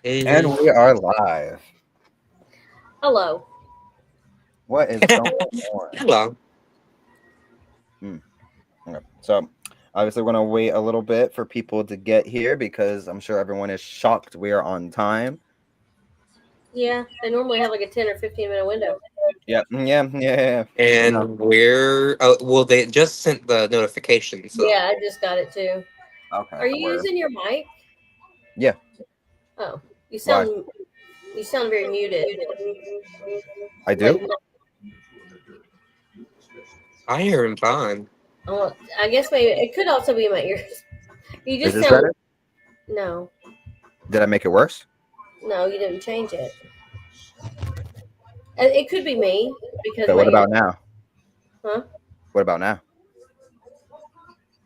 And we are live. Hello. What is going on? Hello. Okay. So, obviously, we're going to wait a little bit for people to get here because I'm sure everyone is shocked we are on time. Yeah, they normally have like a 10 or 15-minute window. Yeah. And we're well, they just sent the notification. So Yeah, I just got it too. Okay. Are you using your mic? Yeah. Oh, Why? you sound very muted. I do? I hear him fine. Oh, I guess maybe it could also be my ears. You Is just this sound better? no, Did I make it worse? no, you didn't change it. It could be me because Okay, my what ears. about now? Huh? What about now?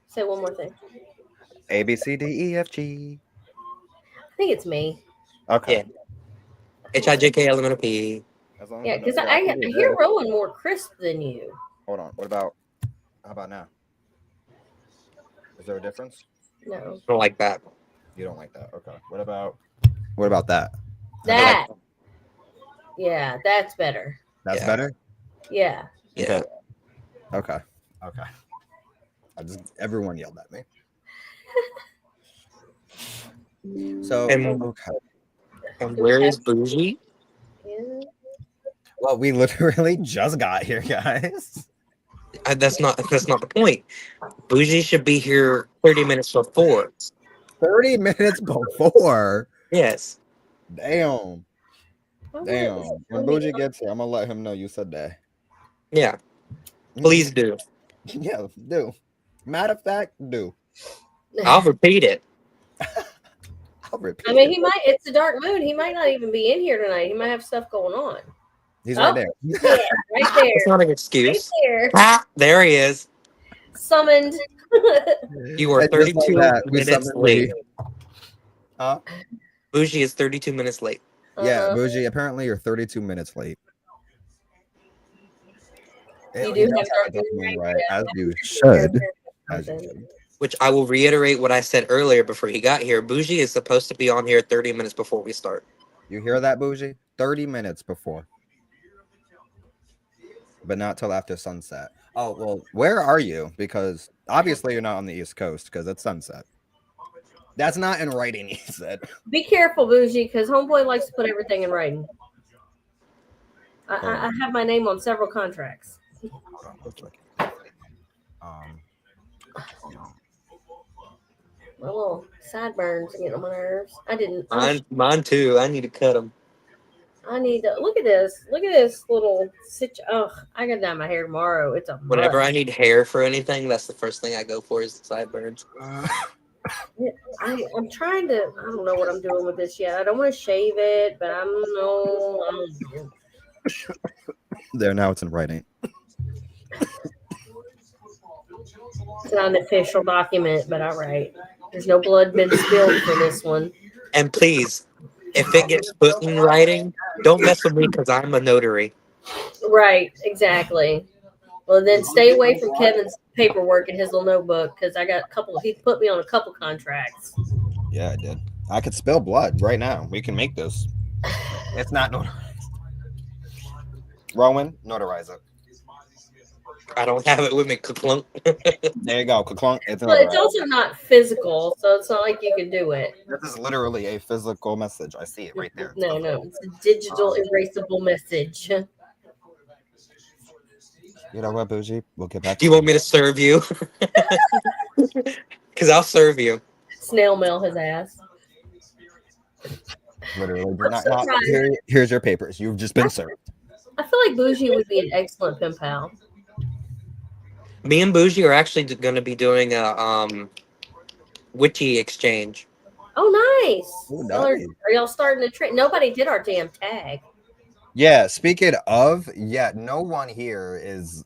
Say one more thing. A, B, C, D, E, F, G. I think it's me. Okay. Yeah. HIJKLMNOP. As long as Yeah, I know because I exactly hear this. Rowan more crisp than you. Hold on. How about now? Is there a difference? No, I don't like that. You don't like that. Okay. What about that? that. Yeah, that's better. That's Yeah. better? Yeah. Yeah. Okay. Everyone yelled at me. So And okay. and where is Bougie? Yeah. Well, we literally just got here, guys. That's not the point. Bougie should be here 30 minutes before. 30 minutes before. Yes. Damn. I When Bougie gets here, I'm gonna let him know you said that. Yeah. Please do. Yeah, do. Matter of fact, do. I'll repeat it. I'll repeat I mean, it. he might. It's a dark moon. He might not even be in here tonight. He might have stuff going on. He's right there. Yeah, right there. It's not an Right excuse. there. Ah, there he is. Summoned. You are And just like 32 that, we minutes summoned late. Lee. Huh? Bougie is 32 minutes late. Yeah, Uh-huh. Bougie, apparently you're 32 minutes late. You He do does have have a dark dark moon moon, right right? now. As you should. As you should. Which I will reiterate what I said earlier before he got here. Bougie is supposed to be on here 30 minutes before we start. You hear that, Bougie? 30 minutes before. But not till after sunset. Oh, well, where are you? Because obviously you're not on the East Coast because it's sunset. That's not in writing, he said. Be careful, Bougie, because Homeboy likes to put everything in writing. I have my name on several contracts. Hold on, one second. My little sideburns are getting on my nerves. I didn't. Mine too. I need to cut them. I need to look at this. Look at this little Ugh, I gotta dye my hair tomorrow. It's a Whenever must. I need hair for anything, that's the first thing I go for is the sideburns. I'm trying to. I don't know what I'm doing with this yet. I don't want to shave it, but I don't know. There, now it's in writing. It's not an official document, but all right. There's no blood been spilled for this one. And please, if it gets put in writing, don't mess with me because I'm a notary. Right, exactly. Well, then stay away from Kevin's paperwork in his little notebook because I got a couple. He put me on a couple contracts. Yeah, I did. I could spill blood right now. We can make this. It's not notarized. Rowan, notarize it. I don't have it with me. Clunk. There you go. Ka-clunk. It's But it's notarized. also not physical, so it's not like you can do it. This is literally a physical message. I see it right there. No, it's a digital erasable message. You know what, Bougie? We'll get back Do you want me to serve you? Because I'll serve you. Snail mail his ass. Literally. Here's your papers. You've just been served. I feel like Bougie would be an excellent pen pal. Me and Bougie are actually going to be doing a witchy exchange. Oh, nice. Ooh, Y'all nice. are y'all starting to trade? Nobody did our damn tag. Yeah, speaking of, no one here is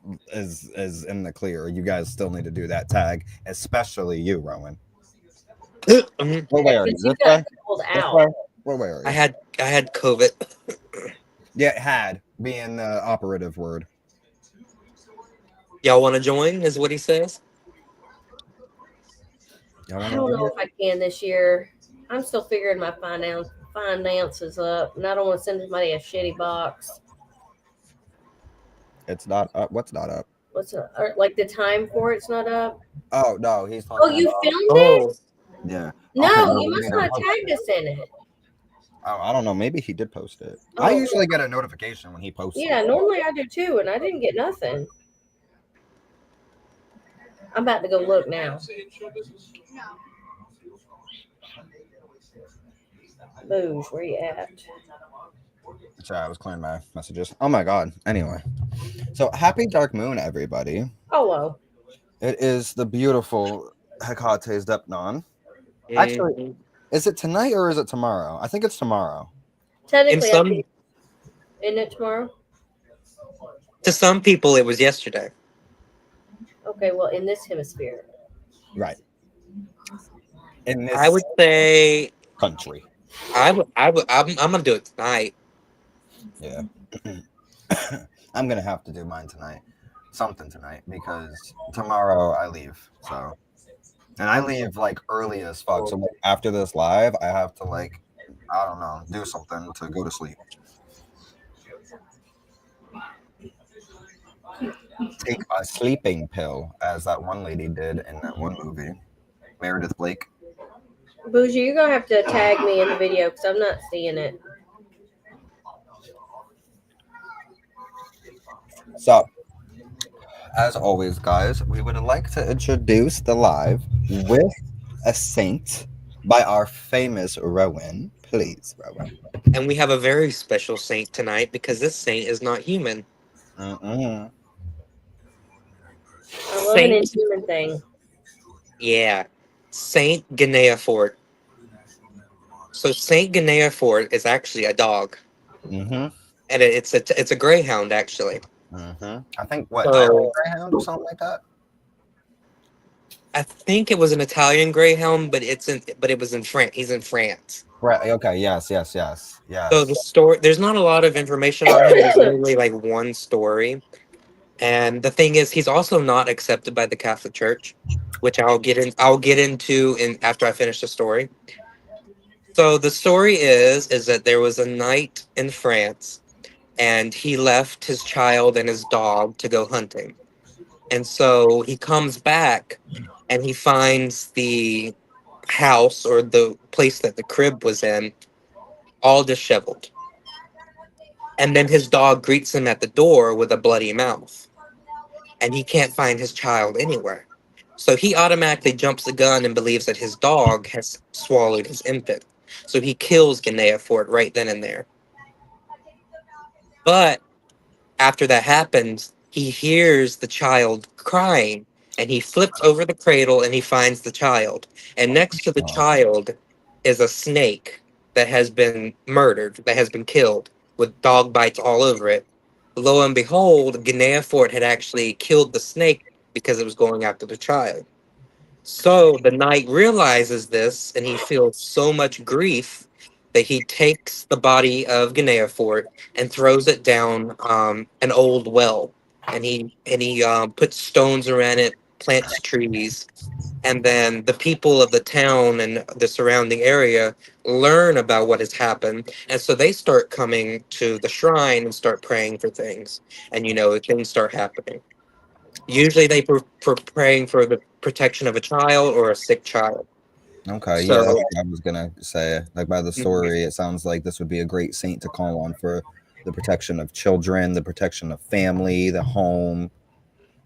in the clear. You guys still need to do that tag, especially you, Rowan. Mhm. What way are you? Because you This got way? called This out. way? What way are you? I had COVID. Yeah, had being the operative word. Y'all want to join? Is what he says. Y'all I wanna don't do know it? if I can this year. I'm still figuring my finances up, and I don't want to send somebody a shitty box. It's not up. What's not up? Like the time for it's not up? Oh no, he's Oh, talking you about. filmed it? Oh, Yeah. Okay. No, No, you we must need to not have post tagged it. us in it. Oh, I don't know. Maybe he did post it. I Oh, usually get a notification when he posts yeah. something. Normally I do too, and I didn't get nothing. I'm about to go look now. Booge, where you at? Sorry, I was clearing my messages. Oh my god. Anyway, so happy dark moon, everybody. Hello. It is the beautiful Hecate's Depnon. Actually, mhm. is it tonight or is it tomorrow? I think it's tomorrow. In Technically, I some think isn't it tomorrow? to some people, it was yesterday. Okay, well, in this hemisphere. Right. In I this would say country. I'm gonna do it tonight. Yeah. I'm gonna have to do mine tonight. Something tonight because tomorrow I leave. So and I leave like early as fuck. So like, after this live, I have to like I don't know, do something to go to sleep. Take a sleeping pill, as that one lady did in that one movie, Meredith Blake. Bougie, you're gonna have to tag me in the video because I'm not seeing it. So, as always, guys, we would like to introduce the live with a saint by our famous Rowan. Please, Rowan. And we have a very special saint tonight because this saint is not human. Mm-mm. I love an Saint, inhuman thing. yeah, Saint Fort. So Saint Fort is actually a dog, Mm-hmm. and it's a greyhound actually. Mm-hmm. I think what Irish So Greyhound or something like that. I think it was an Italian greyhound, but it was in France. He's in France. Right. Okay. Yes. Yes. Yes. So Yes. the story, there's not a lot of information on him. There's only like one story. And the thing is, he's also not accepted by the Catholic Church, which I'll get into in after I finish the story. So the story is that there was a knight in France, and he left his child and his dog to go hunting. And so he comes back, and he finds the house or the place that the crib was in all disheveled. And then his dog greets him at the door with a bloody mouth, and he can't find his child anywhere. So he automatically jumps the gun and believes that his dog has swallowed his infant. So he kills Ganea for it right then and there. But after that happens, he hears the child crying, and he flips over the cradle and he finds the child. And next to the Oh, child is a snake that has been murdered, that has been killed with dog bites all over it. Lo and behold, Ganea Fort had actually killed the snake because it was going after the child. So the knight realizes this and he feels so much grief that he takes the body of Fort and throws it down an old well. And he puts stones around it, plants trees, and then the people of the town and the surrounding area learn about what has happened, and so they start coming to the shrine and start praying for things, and things start happening. Usually they for praying for the protection of a child or a sick child. okay. Yeah, that's So, what I was gonna say. Like by the mhm, story, it sounds like this would be a great saint to call on for the protection of children, the protection of family, the home.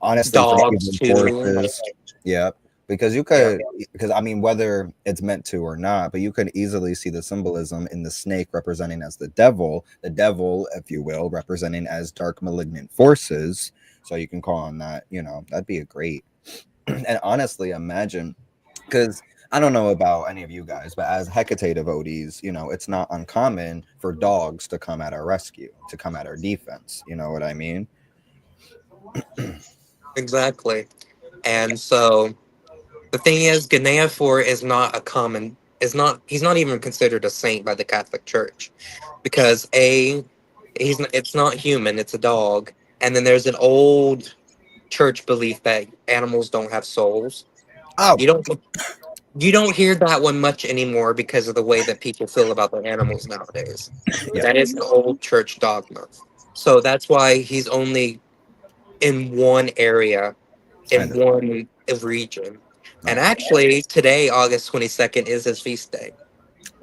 Honestly, for dogs even too. horses. Yeah, because you Yeah, could, because I mean, whether it's meant to or not, but you could easily see the symbolism in the snake representing as the devil, if you will, representing as dark malignant forces. So you can call on that. That'd be a great. And honestly, imagine because I don't know about any of you guys, but as Hecate devotees, it's not uncommon for dogs to come at our rescue, to come at our defense. You know what I mean? exactly. And so the thing is, Gnaeafor is not a common. Is not. He's not even considered a saint by the Catholic Church, because it's not human. It's a dog. And then there's an old church belief that animals don't have souls. Oh, You don't You don't hear that one much anymore because of the way that people feel about their animals nowadays. But Yeah, that is an old church dogma. So that's why he's only in one area, I in understand. one region. I And understand. actually, today, August 22nd, is his feast day.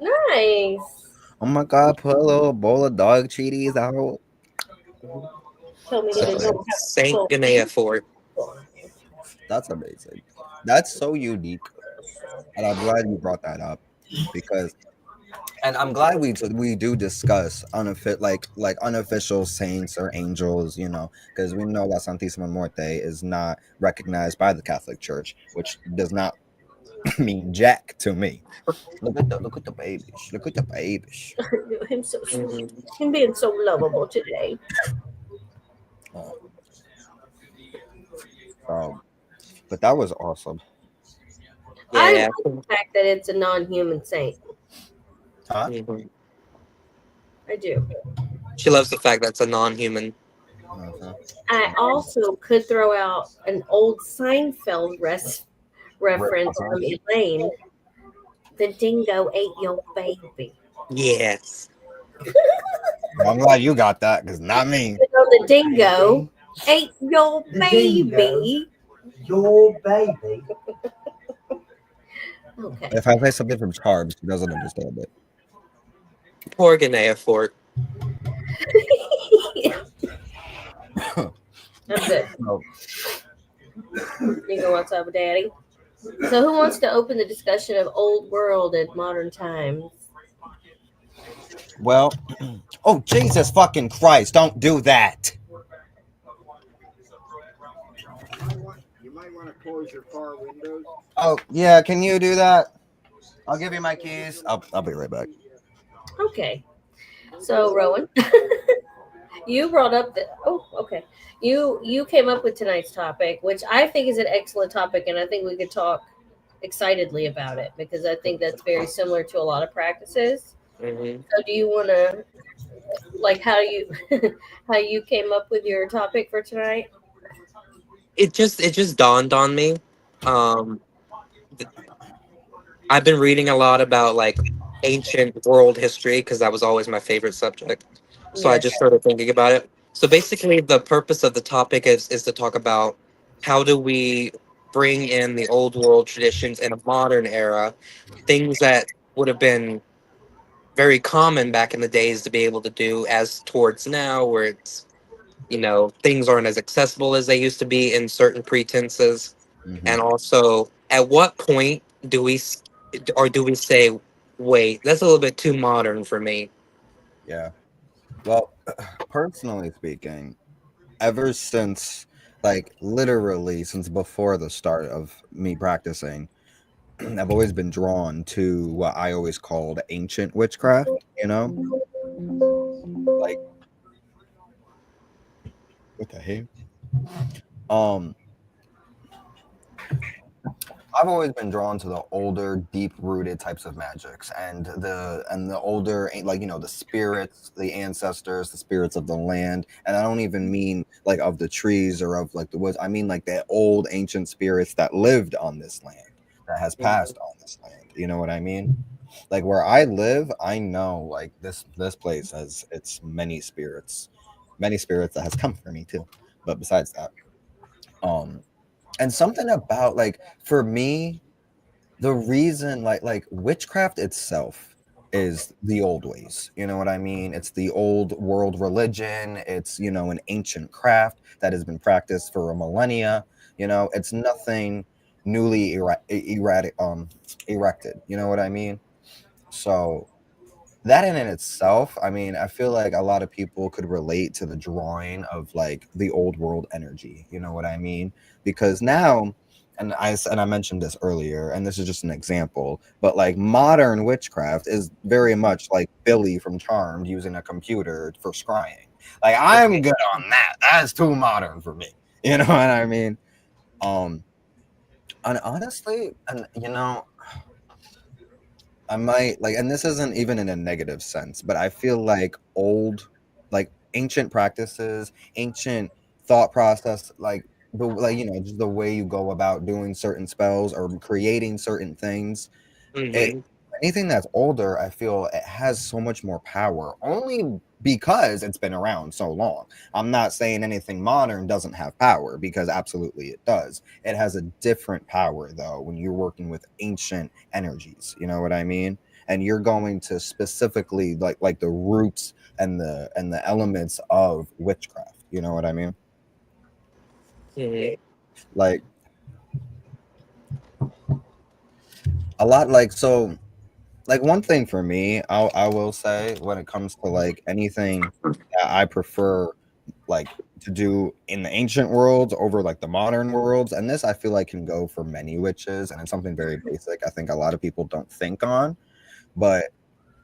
Nice. Oh my God, put a little bowl of dog cheeties out. Tell me That's to So, don't have amazing. Saint full. Guinea Fort. That's amazing. That's so unique, and I'm glad you brought that up because, and I'm glad we do discuss unofficial saints or angels, because we know that Santissima Muerte is not recognized by the Catholic Church, which does not mean jack to me. Look at the babies. Look at the babies. Him so sweet. Mhm. Him being so lovable today. Uh, um, but that was awesome. I Yeah. like the fact that it's a non-human saint. Huh? Mhm. I do. She loves the fact that it's a non human. Uh-huh. I also could throw out an old Seinfeld reference Uh-huh. from Elaine. The dingo ate your baby. Yes. Well, I'm glad you got that because not me. You know, the dingo ate your baby. Your baby. Okay. If I say something from Charms, she doesn't understand it. Poor Guinea Fort. I'm good. No. You go what's up, Daddy. So, who wants to open the discussion of old world and modern times? Well, oh Jesus fucking Christ! Don't do that. You might want to close your car windows. Oh yeah, can you do that? I'll give you my keys. I'll be right back. Okay. So, Rowan, you brought up the. Oh, okay. You came up with tonight's topic, which I think is an excellent topic, and I think we could talk excitedly about it because I think that's very similar to a lot of practices. Hmm. So, do you want to like how you how you came up with your topic for tonight? It just dawned on me. Um, th- I've been reading a lot about like ancient world history because that was always my favorite subject. So I Yes. just started thinking about it. So basically, the purpose of the topic is to talk about how do we bring in the old world traditions in a modern era, things that would have been very common back in the days to be able to do as towards now, where it's things aren't as accessible as they used to be in certain pretenses. Hmm. And also, at what point do we say, wait, that's a little bit too modern for me? Yeah. Well, personally speaking, ever since, like, literally since before the start of me practicing, I've always been drawn to what I always called ancient witchcraft. Like, what the hell? Um, I've always been drawn to the older, deep-rooted types of magics, and the older, like, the spirits, the ancestors, the spirits of the land. And I don't even mean like of the trees or of like the woods. I mean like the old ancient spirits that lived on this land, that has passed on this land. You know what I mean? Like where I live, I know like this place has its many spirits that has come for me too. But besides that, um, and something about like for me the reason like witchcraft itself is the old ways, you know what I mean? It's the old world religion. It's an ancient craft that has been practiced for a millennia. It's nothing newly erected, you know what I mean? So that in itself, I mean, I feel like a lot of people could relate to the drawing of like the old world energy. You know what I mean? Because now, and I mentioned this earlier, and this is just an example, but like modern witchcraft is very much like Billy from Charmed using a computer for scrying. Like I'm good on that. That's too modern for me. You know what I mean? Um, and honestly, and I might like, and this isn't even in a negative sense, but I feel like ancient practices, ancient thought process, like like just the way you go about doing certain spells or creating certain things. Hmm. Anything that's older, I feel it has so much more power only because it's been around so long. I'm not saying anything modern doesn't have power, because absolutely it does. It has a different power though when you're working with ancient energies, you know what I mean? And you're going to specifically like the roots and the elements of witchcraft, you know what I mean? Hmm. Like a lot, like, so like one thing for me, I will say, when it comes to like anything that I prefer like to do in the ancient worlds over like the modern worlds, and this I feel like can go for many witches, and it's something very basic I think a lot of people don't think on. But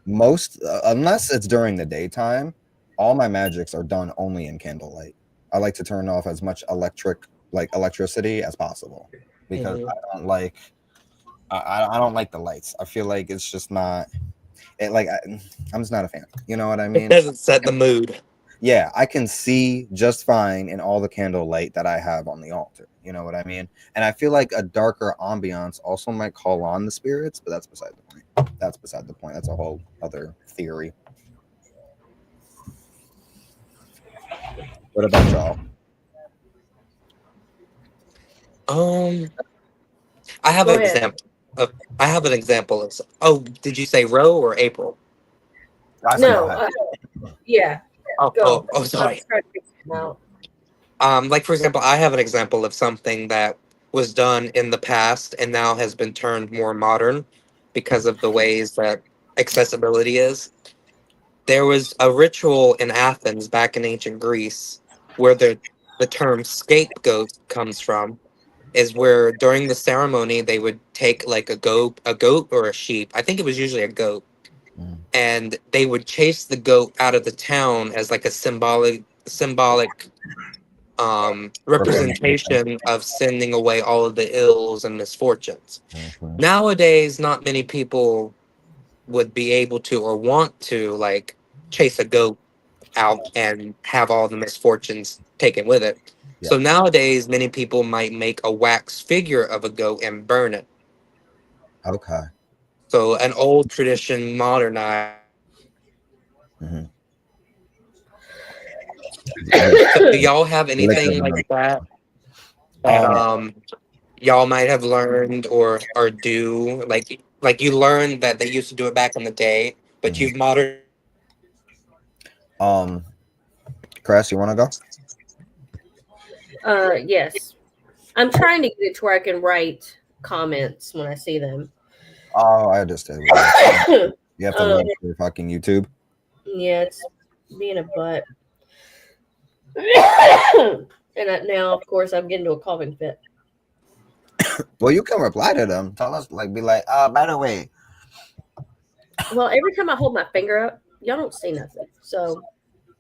most unless it's during the daytime, all my magics are done only in candlelight. I like to turn off as much electricity as possible, because Hmm. I don't like the lights. I feel like it's just not it. I'm just not a fan. You know what I It mean? doesn't set the mood. Yeah, I can see just fine in all the candle light that I have on the altar. You know what I mean? And I feel like a darker ambiance also might call on the spirits, but that's beside the point. That's beside the point. That's a whole other theory. What about y'all? Um, I have Go an ahead. example of. I have an example of. Oh, did you say Ro or April? I said go No, ahead. yeah, Oh, go. oh, oh, I'm sorry. trying to figure it out. Like for example, I have an example of something that was done in the past and now has been turned more modern because of the ways that accessibility is. There was a ritual in Athens back in ancient Greece where the term scapegoat comes from, is where during the ceremony they would take like a goat or a sheep. I think it was usually a goat, Mm, and they would chase the goat out of the town as like a symbolic representation. representation of sending away all of the ills and misfortunes. Mhm. Nowadays, not many people would be able to or want to like chase a goat out and have all the misfortunes taken with it. Yeah. So nowadays, many people might make a wax figure of a goat and burn it. Okay. So an old tradition modernized. Hmm. So do y'all have anything like that that Um. y'all might have learned or do like you learned that they used to do it back in the day, but Mhm. you've modern. Um. Chris, you want to go? Yes. I'm trying to get it to where I can write comments when I see them. Oh, I understand what you mean. You have to um, run through fucking YouTube. yeah, it's being a butt. And now, of course, I'm getting to a coughing fit. Well, you can reply to them. Tell us, like, be like, by the way, Well, every time I hold my finger up, y'all don't say nothing. So,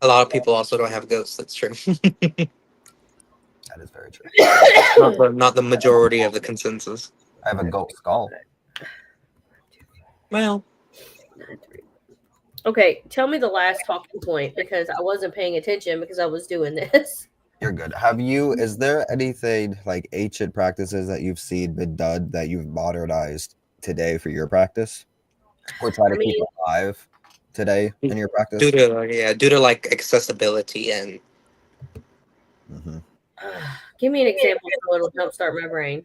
A lot of people also don't have ghosts. That's true. that is very true. Not the majority of the consensus. I have a goat skull. Well, okay, tell me the last talking point because I wasn't paying attention because I was doing this. You're good. Is there anything like ancient practices that you've seen been done that you've modernized today for your practice? Or try I to keep mean, alive today in your due practice? to due to like accessibility and Hmm. give me an example so it'll jumpstart my brain.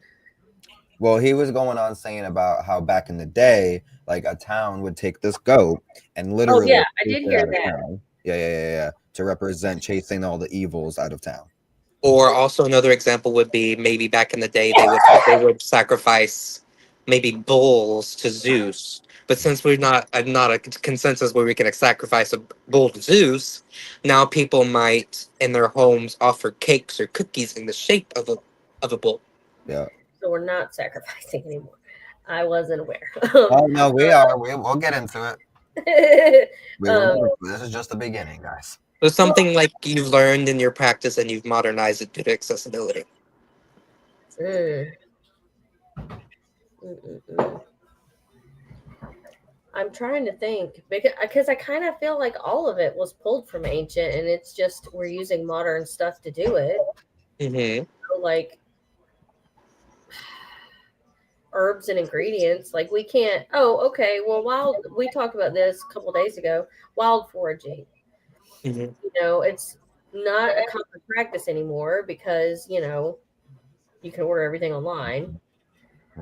Well, he was going on saying about how back in the day, like a town would take this goat and Oh, literally yeah, I chase did it hear out of that. town. Yeah. To represent chasing all the evils out of town. or also another example would be maybe back in the day they would sacrifice maybe bulls to Zeus. But since we're not a consensus where we can sacrifice a bull to Zeus, now people might in their homes offer cakes or cookies in the shape of a bull. Yeah. So we're not sacrificing anymore. I wasn't aware. Oh no, we are. We'll get into it. We will um, get into it. This is just the beginning, guys. So well, something like you've learned in your practice and you've modernized it due to accessibility. mm, mm, mm, mm. I'm trying to think because I kind of feel like all of it was pulled from ancient, and it's just we're using modern stuff to do it. Hmm. like herbs and ingredients. Like we can't. Oh, okay. Well, we talked about this a couple days ago. Wild foraging. Mhm. You know, it's not a common practice anymore because you know you can order everything online.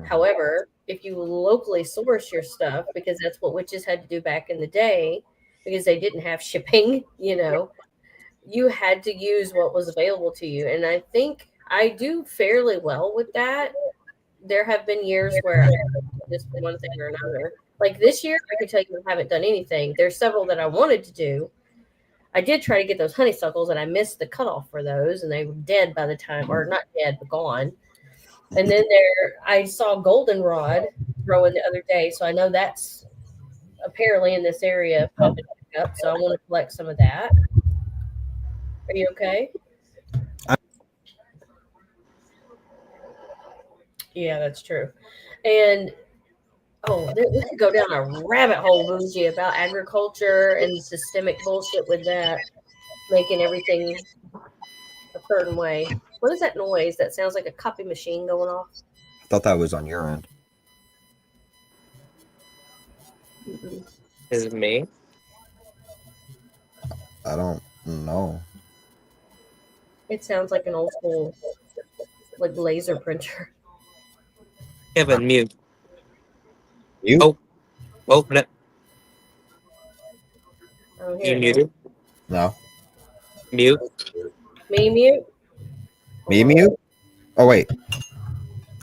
However, if you locally source your stuff, because that's what witches had to do back in the day, because they didn't have shipping, you know, you had to use what was available to you. And I think I do fairly well with that. There have been years where I just one thing or another. Like this year, I can tell you I haven't done anything. There's several that I wanted to do. I did try to get those honeysuckles, and I missed the cutoff for those, and they were dead by the time, or not dead, but gone. And then I saw goldenrod growing the other day, so I know that's apparently in this area popping back up. So I want to collect some of that. Are you okay? Yeah, that's true. And we could go down a rabbit hole, Bougie, about agriculture and systemic bullshit with that, making everything a certain way. What is that noise? That sounds like a copy machine going off. I thought that was on your end. Mm-mm. Is it me? I don't know. It sounds like an old school, like laser printer. Kevin, mute. You? Oh, no. I don't hear You it now. muted? No. Mute? Me mute? Me mute? Oh wait.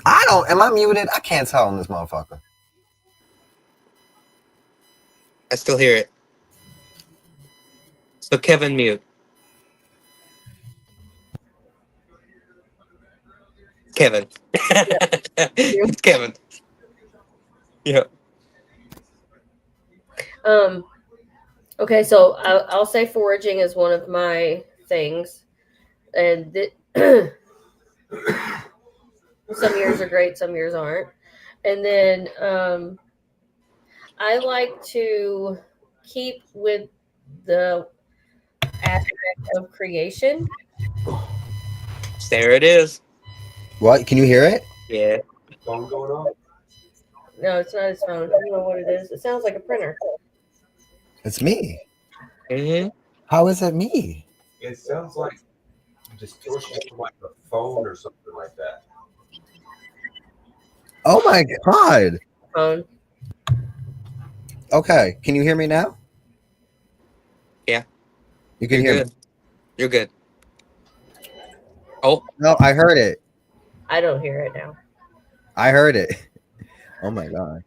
I don't. Am I muted? I can't tell on this motherfucker. I still hear it. So Kevin, mute. Kevin. It's Kevin. Yeah. Okay, so I'll say foraging is one of my things, and some years are great, some years aren't. And then I like to keep with the aspect of creation. There it is. What? Can you hear it? Yeah. Phone going on? No, it's not his phone. I don't know what it is. It sounds like a printer. It's me. Mm-hmm. How is it me? It sounds like distortion from like a phone or something like that. Oh my god. Phone. Okay. Can you hear me now? Yeah. You can You're hear good. me. You're good. Oh, No, I heard it. I don't hear it now. I heard it. Oh my god.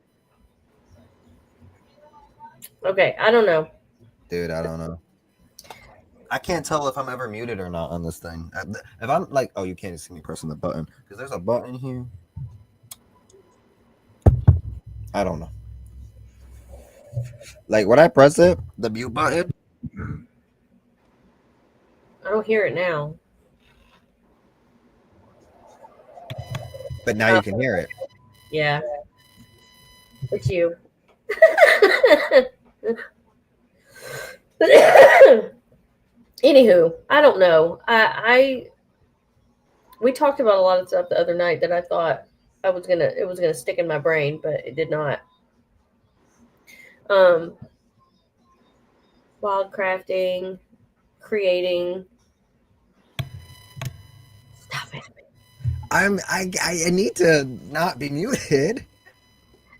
Okay, I don't know. Dude, I don't know. I can't tell if I'm ever muted or not on this thing. If I'm like, oh, you can't see me pressing the button because there's a button here. I don't know. Like when I press it, the mute button. I don't hear it now. But now you can hear it. Yeah. It's you. Anywho, I don't know. We talked about a lot of stuff the other night that I thought it was gonna stick in my brain, but it did not. Wildcrafting, creating. Stop it. I need to not be muted.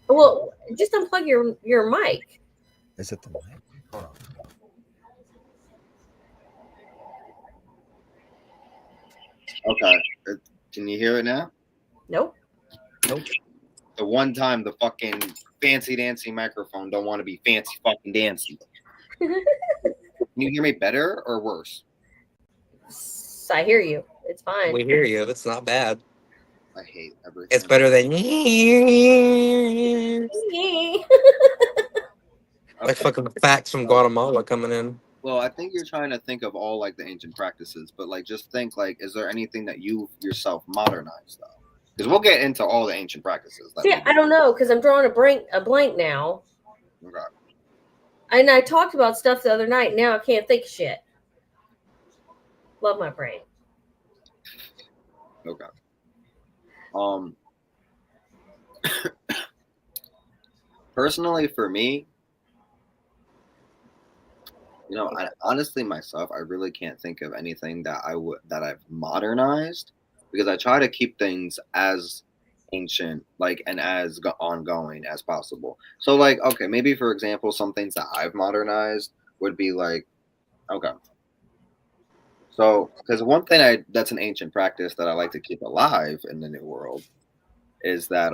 Well, just unplug your mic. Is it the mic? Hold on. Okay. Can you hear it now? Nope. The one time the fucking fancy dancy microphone don't want to be fancy fucking dancy. Can you hear me better or worse? I hear you. It's fine. we hear you. That's not bad. I hate everything. It's better than like fucking facts from Guatemala coming in. Well, I think you're trying to think of all like the ancient practices, but like just think like, is there anything that you yourself modernized though? Because we'll get into all the ancient practices. See, I don't know because I'm drawing a blank now. Okay. And I talked about stuff the other night. Now I can't think of shit. Love my brain. Okay. Um, personally, for me, honestly, myself, I really can't think of anything that I've modernized because I try to keep things as ancient, like, and as ongoing as possible. So, like, okay, maybe for example, some things that I've modernized would be like, okay, so because one thing that's an ancient practice that I like to keep alive in the new world is that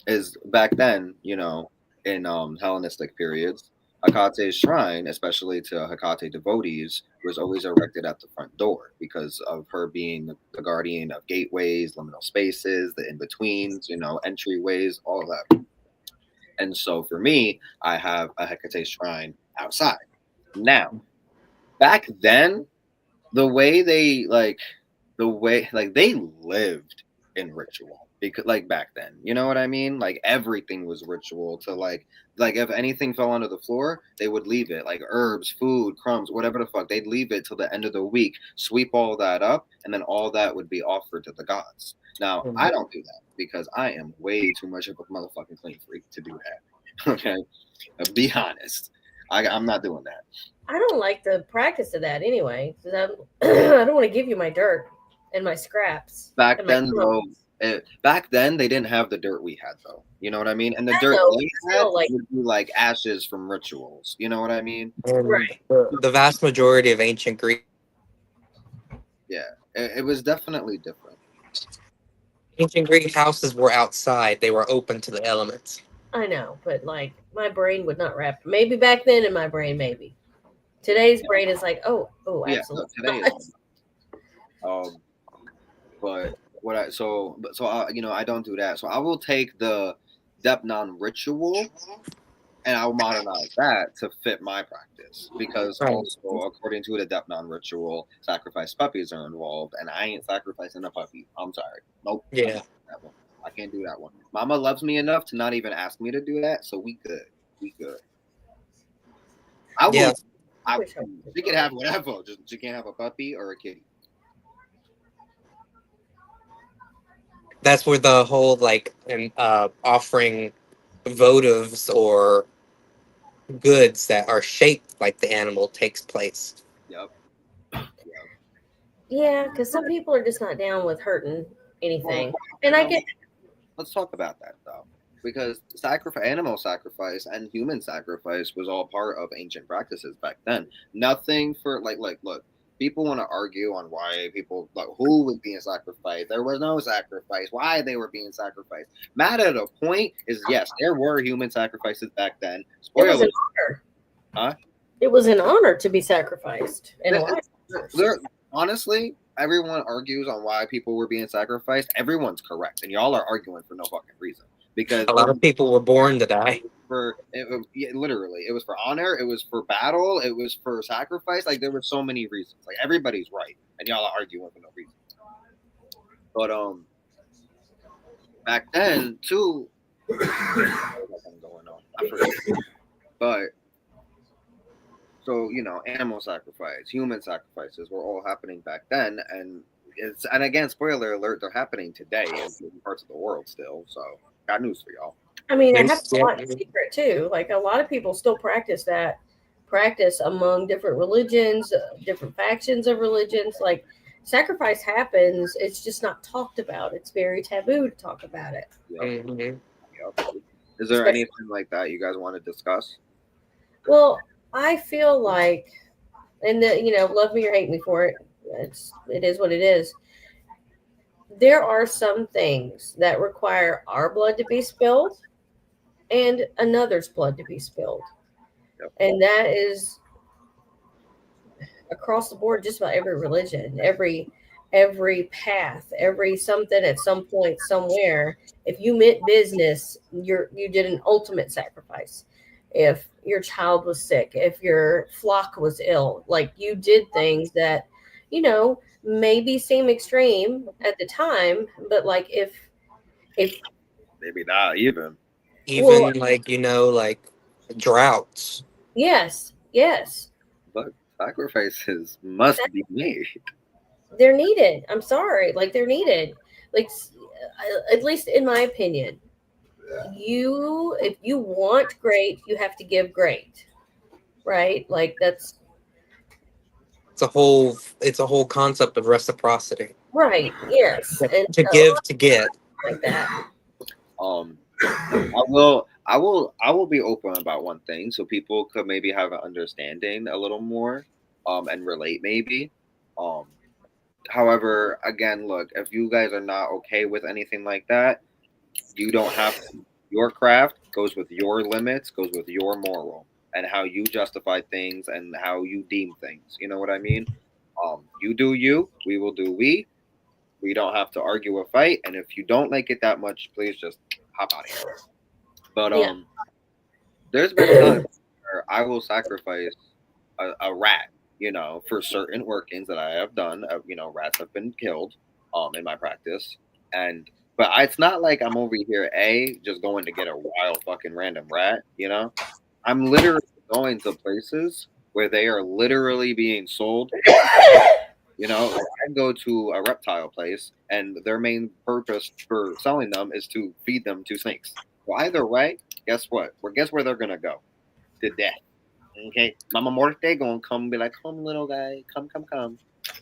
is back then, in Hellenistic periods, Hecate's shrine, especially to Hecate devotees, was always erected at the front door because of her being the guardian of gateways, liminal spaces, the in-betweens, entryways, all of that. And so for me, I have a Hecate shrine outside. Now, back then, the way they lived in ritual because like back then, you know what I mean, like everything was ritual to like if anything fell onto the floor they would leave it, like herbs, food, crumbs, whatever the fuck, they'd leave it till the end of the week, sweep all that up, and then all that would be offered to the gods. Now I don't do that because I am way too much of a motherfucking clean freak to do that. Okay, be honest, I'm not doing that. I don't like the practice of that anyway, because I don't want to give you my dirt and my scraps. Back and my then, though, crumbs. back then they didn't have the dirt we had, though. You know what I mean? And the I dirt know, they but had still, like, would be like ashes from rituals. You know what I mean? And right. the vast majority of ancient Greek Yeah, it was definitely different. houses were outside. They were open to the elements. I know, but like my brain would not wrap. Maybe back then in my brain, maybe. Today's brain is like, oh, Yeah, no, absolutely. today not. is. But I don't do that. So I will take the Depnon ritual and I'll modernize that to fit my practice because Right. also according to the Depnon ritual, sacrifice puppies are involved, and I ain't sacrificing a puppy. I'm sorry, nope. Yeah. That one. I can't do that one. Mama loves me enough to not even ask me to do that, so we good. We good. I will. Yeah. I, Wish I she can have whatever. Just she can't have a puppy or a kitty. That's where the whole offering votives or goods that are shaped like the animal takes place. Yep. Yeah, because some people are just not down with hurting anything, Well, and I get. let's talk about that though, because animal sacrifice and human sacrifice was all part of ancient practices back then. Nothing for look. People want to argue on why people like who was being sacrificed. There was no sacrifice. Why they were being sacrificed. Matter the point is yes, there were human sacrifices back then. It was Spoiler, an honor. huh? It was an honor to be sacrificed in a There, honestly, everyone argues on why people were being sacrificed. Everyone's correct, and y'all are arguing for no fucking reason because A lot of people were born to die. literally it was for honor, it was for battle, it was for sacrifice. Like there were so many reasons. Like everybody's right, and y'all are arguing for no reason. But back then too, going on. I forget. But so animal sacrifice, human sacrifices were all happening back then, and again, spoiler alert, they're happening today in certain parts of the world still. So got news for y'all. I mean, it There's happens a lot in secret too. Like a lot of people still practice among different religions, different factions of religions. Like sacrifice happens, it's just not talked about. It's very taboo to talk about it. Yep. Mhm. Yep. Is there anything like that you guys want to discuss? Well, I feel like, and love me or hate me for it. It is what it is. There are some things that require our blood to be spilled and another's blood to be spilled. Yep. And that is across the board, just about every religion, every path, every something at some point, somewhere. If you meant business, you did an ultimate sacrifice. If your child was sick, if your flock was ill, like you did things that, maybe seem extreme at the time, but like if Maybe not even. Even well, droughts. yes, But sacrifices must be made. They're needed. I'm sorry, like they're needed. Like at least in my opinion, you if you want great, you have to give great, right? Like that's It's a whole concept of reciprocity. right. Yes, and To give to get. like that. Um, I will be open about one thing so people could maybe have an understanding a little more, and relate maybe. Um, However, again, look, if you guys are not okay with anything like that, you don't have to. Your craft goes with your limits, goes with your moral, and how you justify things and how you deem things. You know what I mean? You do you, we will do we. We don't have to argue or fight. And if you don't like it that much, please just hop out of here. But Yeah. there's been times where I will sacrifice a rat, for certain workings that I have done. Rats have been killed, in my practice, and but it's not like I'm over here just going to get a wild fucking random rat. I'm literally going to places where they are literally being sold. I go to a reptile place, and their main purpose for selling them is to feed them to snakes. So either way, guess what? Guess where they're gonna go? To death. Okay, Mama Morte gonna come be like, come little guy, come, come, come,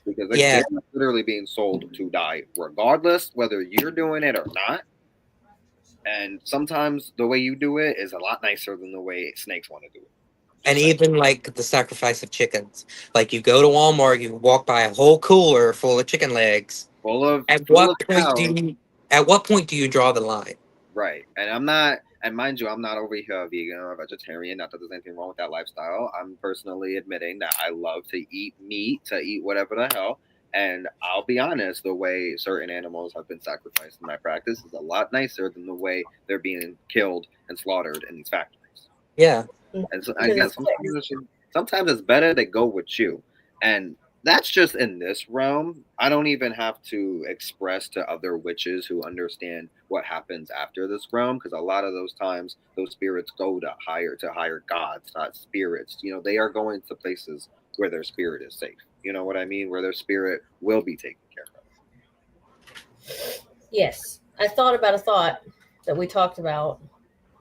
because Yeah, they're literally being sold to die, regardless whether you're doing it or not. And sometimes the way you do it is a lot nicer than the way snakes want to do it. and Just saying. even like the sacrifice of chickens. Like you go to Walmart, you walk by a whole cooler full of chicken legs. Full of At full of what point do cows. you at what point do you draw the line? Right. And I'm not, and mind you, I'm not over here a vegan or a vegetarian. Not that there's anything wrong with that lifestyle. I'm personally admitting that I love to eat meat, to eat whatever the hell. And I'll be honest, the way certain animals have been sacrificed in my practice is a lot nicer than the way they're being killed and slaughtered in these factories. Yeah. And so Because again, it's quick. sometimes it's better to go with you. And that's just in this realm. I don't even have to express to other witches who understand what happens after this realm, because a lot of those times those spirits go to higher gods, not spirits. They are going to places where their spirit is safe. You know what I mean? Where their spirit will be taken care of. Yes, I thought about a thought that we talked about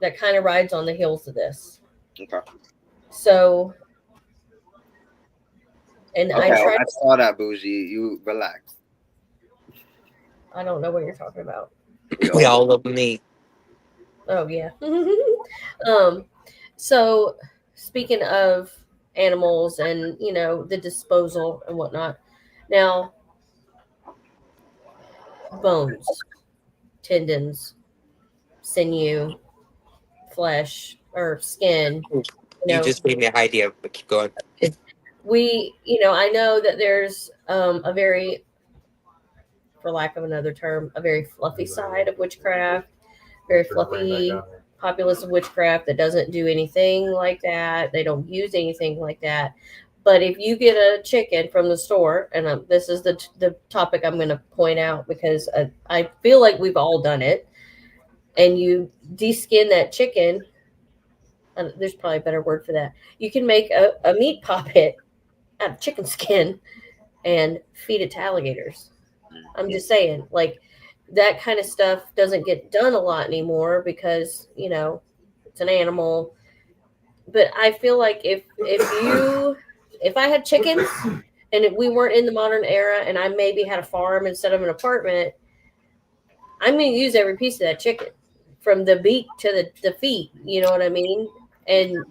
that kind of rides on the heels of this. Okay. So, and I Okay, tried. I saw that, bougie. You relax. I don't know what you're talking about. We all love meat. Oh yeah. um. So, speaking of animals and the disposal and whatnot, now bones, tendons, sinew, flesh, or skin. You You know, just gave me an idea, but keep going. I know that there's a very, for lack of another term, a very fluffy side of witchcraft, very fluffy populace of witchcraft that doesn't do anything like that. They don't use anything like that. But if you get a chicken from the store, and this is the topic I'm going to point out because I feel like we've all done it, and you deskin that chicken, there's probably a better word for that. You can make a meat poppet out of chicken skin and feed it to alligators. I'm just saying, like that kind of stuff doesn't get done a lot anymore because it's an animal. But I feel like if I had chickens and if we weren't in the modern era and I maybe had a farm instead of an apartment, I'm going to use every piece of that chicken from the beak to the feet. You know what I mean? And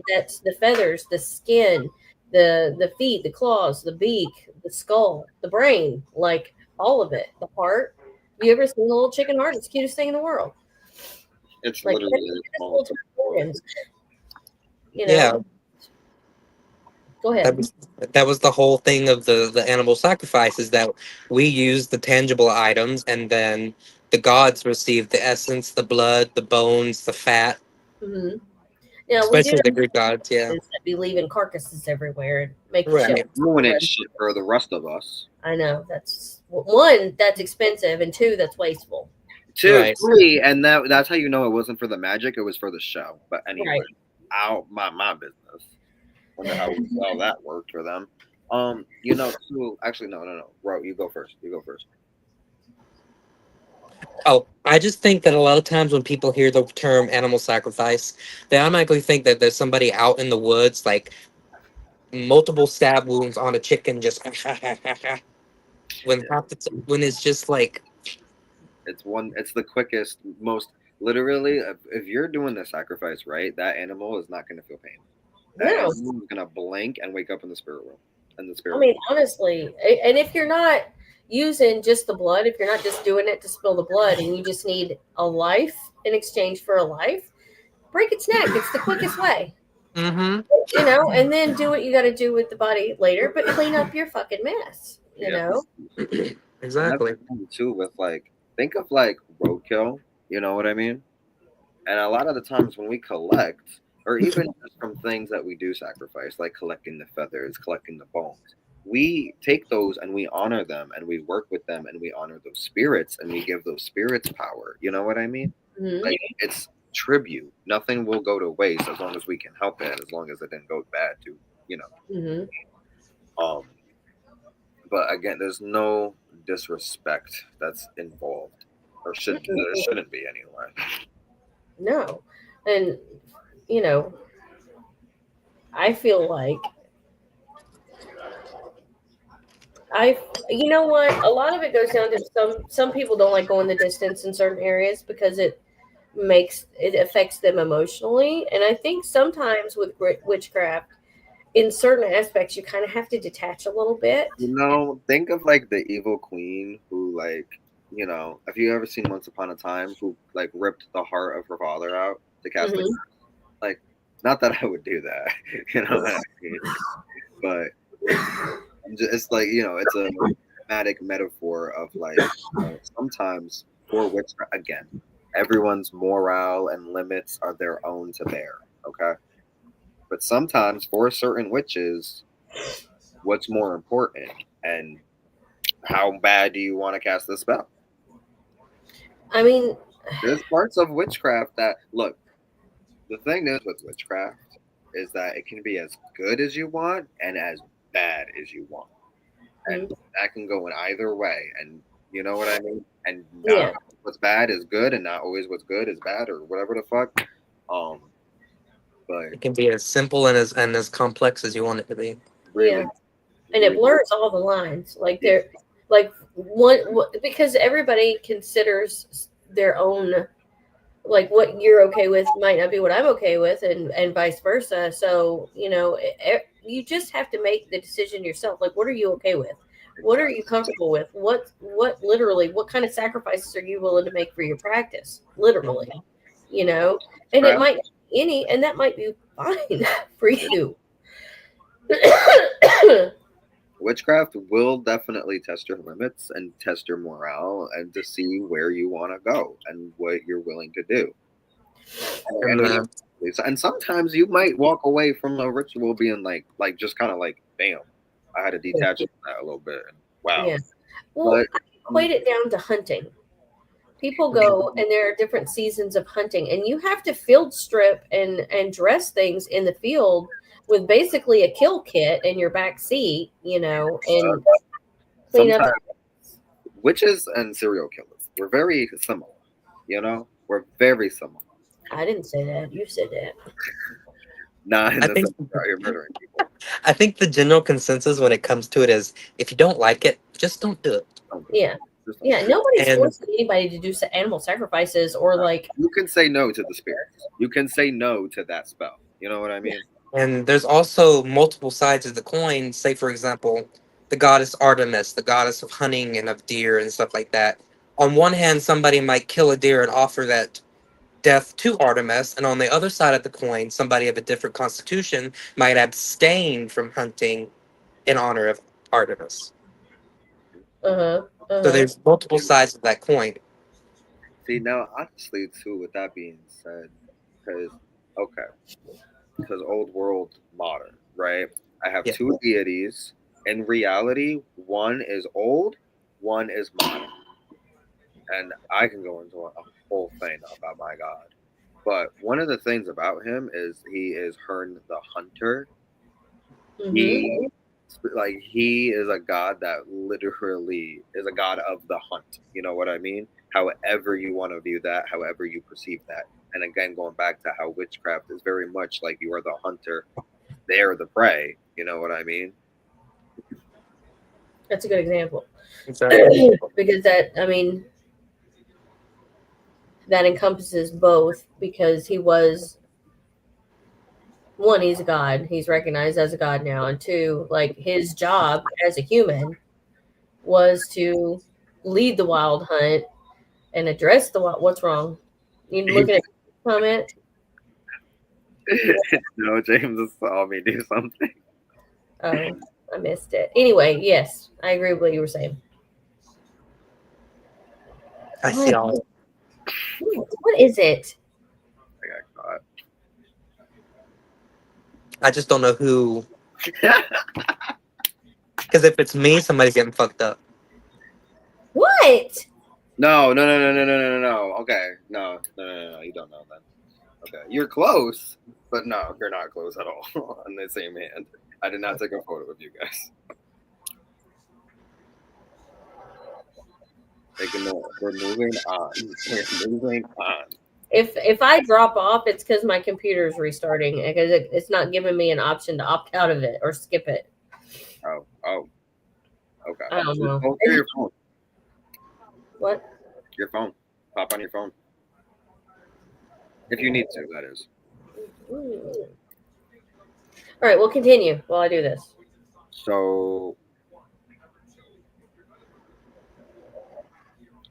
that's the feathers, the skin, the feet, the claws, the beak, the skull, the brain, like all of it, the heart. Have you ever seen a little chicken heart? It's the cutest thing in the world. It's Like literally the little smallest. organs. Yeah, Go ahead. that was the whole thing of the animal sacrifices, that we use the tangible items and then the gods receive the essence, the blood, the bones, the fat, Mm-hmm. Now we do especially the know Greek gods. Yeah, that be leaving carcasses everywhere and making shit. right. Ruining shit for the rest of us. I know that's one, that's expensive, and two, that's wasteful. Two, Right. three, and that's how you know it wasn't for the magic; it was for the show. But anyway, Right. out my business. Wonder how well that worked for them. Too, actually, no. Ro, you go first. You go first. Oh, I just think that a lot of times when people hear the term animal sacrifice, they automatically think that there's somebody out in the woods, like multiple stab wounds on a chicken, just when when it's just like, It's the quickest, most literally. If you're doing the sacrifice right, that animal is not going to feel pain. That No, animal is going to blink and wake up in the spirit realm. In the I spirit mean realm. honestly, and if you're not using just the blood, if you're not just doing it to spill the blood, and you just need a life in exchange for a life, break its neck. It's the quickest way. mm-hmm, And then do what you got to do with the body later, but clean up your fucking mess. Yeah. And that's exactly. the thing too with like think of like roadkill. You know what I mean? And a lot of the times when we collect, or even just from things that we do sacrifice, like collecting the feathers, collecting the bones, we take those and we honor them and we work with them and we honor those spirits and we give those spirits power. You know what I mean? Mm-hmm. Like it's tribute. Nothing will go to waste as long as we can help it, as long as it didn't go bad to, you know. Mm-hmm. Um, but again, there's no disrespect that's involved, or there shouldn't be anyway. No, and you know, I feel like you know what? A lot of it goes down to some people don't like going the distance in certain areas because it affects them emotionally, and I think sometimes with witchcraft, in certain aspects, you kind of have to detach a little bit. Think of like the evil queen who like, have you ever seen Once Upon a Time who like ripped the heart of her father out to cast the Hmm. like not that I would do that, you know what I mean? But it's like, it's a dramatic metaphor of like, sometimes for witchcraft again, everyone's morale and limits are their own to bear, okay? But sometimes for certain witches, what's more important and how bad do you want to cast the spell? I mean, There's parts of witchcraft that look. The thing is with witchcraft is that it can be as good as you want and as bad as you want, and mm, that can go in either way. And you know what I mean? And not yeah, always what's bad is good, and not always what's good is bad, or whatever the fuck. Um, but It can be as simple and as complex as you want it to be. yeah, really, and it really, blurs all the lines. Like yeah, they're like because everybody considers their own, like what you're okay with might not be what I'm okay with, and vice versa. So you just have to make the decision yourself. Like, what are you okay with? What are exactly. you comfortable with? What literally? What kind of sacrifices are you willing to make for your practice? Literally, Mhm. and it Witchcraft, might and that might be fine for you. witchcraft will definitely test your limits and test your morale and to see where you want to go and what you're willing to do. And And sometimes you might walk away from a ritual being like just kind of like, damn, I had to detach from that a little bit. And wow. Yeah. Well, But I equate it down to hunting. People go and there are different seasons of hunting, and you have to field strip and dress things in the field with basically a kill kit in your back seat, and clean up. sometimes witches and serial killers, we're very similar. We're very similar. I didn't say that. You said that. Not in I the think sense that you're murdering people. I think the general consensus when it comes to it is if you don't like it, just don't do it. Don't do it. Yeah. Just don't Yeah. do it. Nobody's And forcing anybody to do animal sacrifices or like, You can say no to the spirits. You can say no to that spell. You know what I mean? and there's also multiple sides of the coin. Say for example, the goddess Artemis, the goddess of hunting and of deer and stuff like that. On one hand, somebody might kill a deer and offer that death to Artemis, and on the other side of the coin, somebody of a different constitution might abstain from hunting in honor of Artemis. uh huh, So uh huh. there's multiple sides of that coin. See, now, honestly, too, with that being said, because, okay, because old world, modern, right? I have Yeah. two deities. In reality, one is old, one is modern. And I can go into a whole thing about my God. But one of the things about him is he is Hearn the Hunter. Mm-hmm. He like he is a god that literally is a god of the hunt. You know what I mean? However you want to view that, however you perceive that. And again, going back to how witchcraft is very much like you are the hunter, they're the prey. You know what I mean? That's a good example. Exactly. Because that encompasses both, because he was, one, he's a god. He's recognized as a god now. And two, like, his job as a human was to lead the wild hunt and address the wild. What's wrong? You looking at comment? No, James saw me do something. Oh, I missed it. Anyway, yes, I agree with what you were saying. I see all. What is it? I got caught. I just don't know who. Because if it's me, somebody's getting fucked up. What? No. Okay, no. You don't know then. Okay, you're close, but no, you're not close at all. On the same hand, I did not take a photo of you guys. We're moving on. We're moving on. If I drop off, it's because my computer's restarting, because it's not giving me an option to opt out of it or skip it. Oh. Okay. I don't know. Go through your phone. What? Your phone. Pop on your phone. If you need to, that is. All right, we'll continue while I do this. So.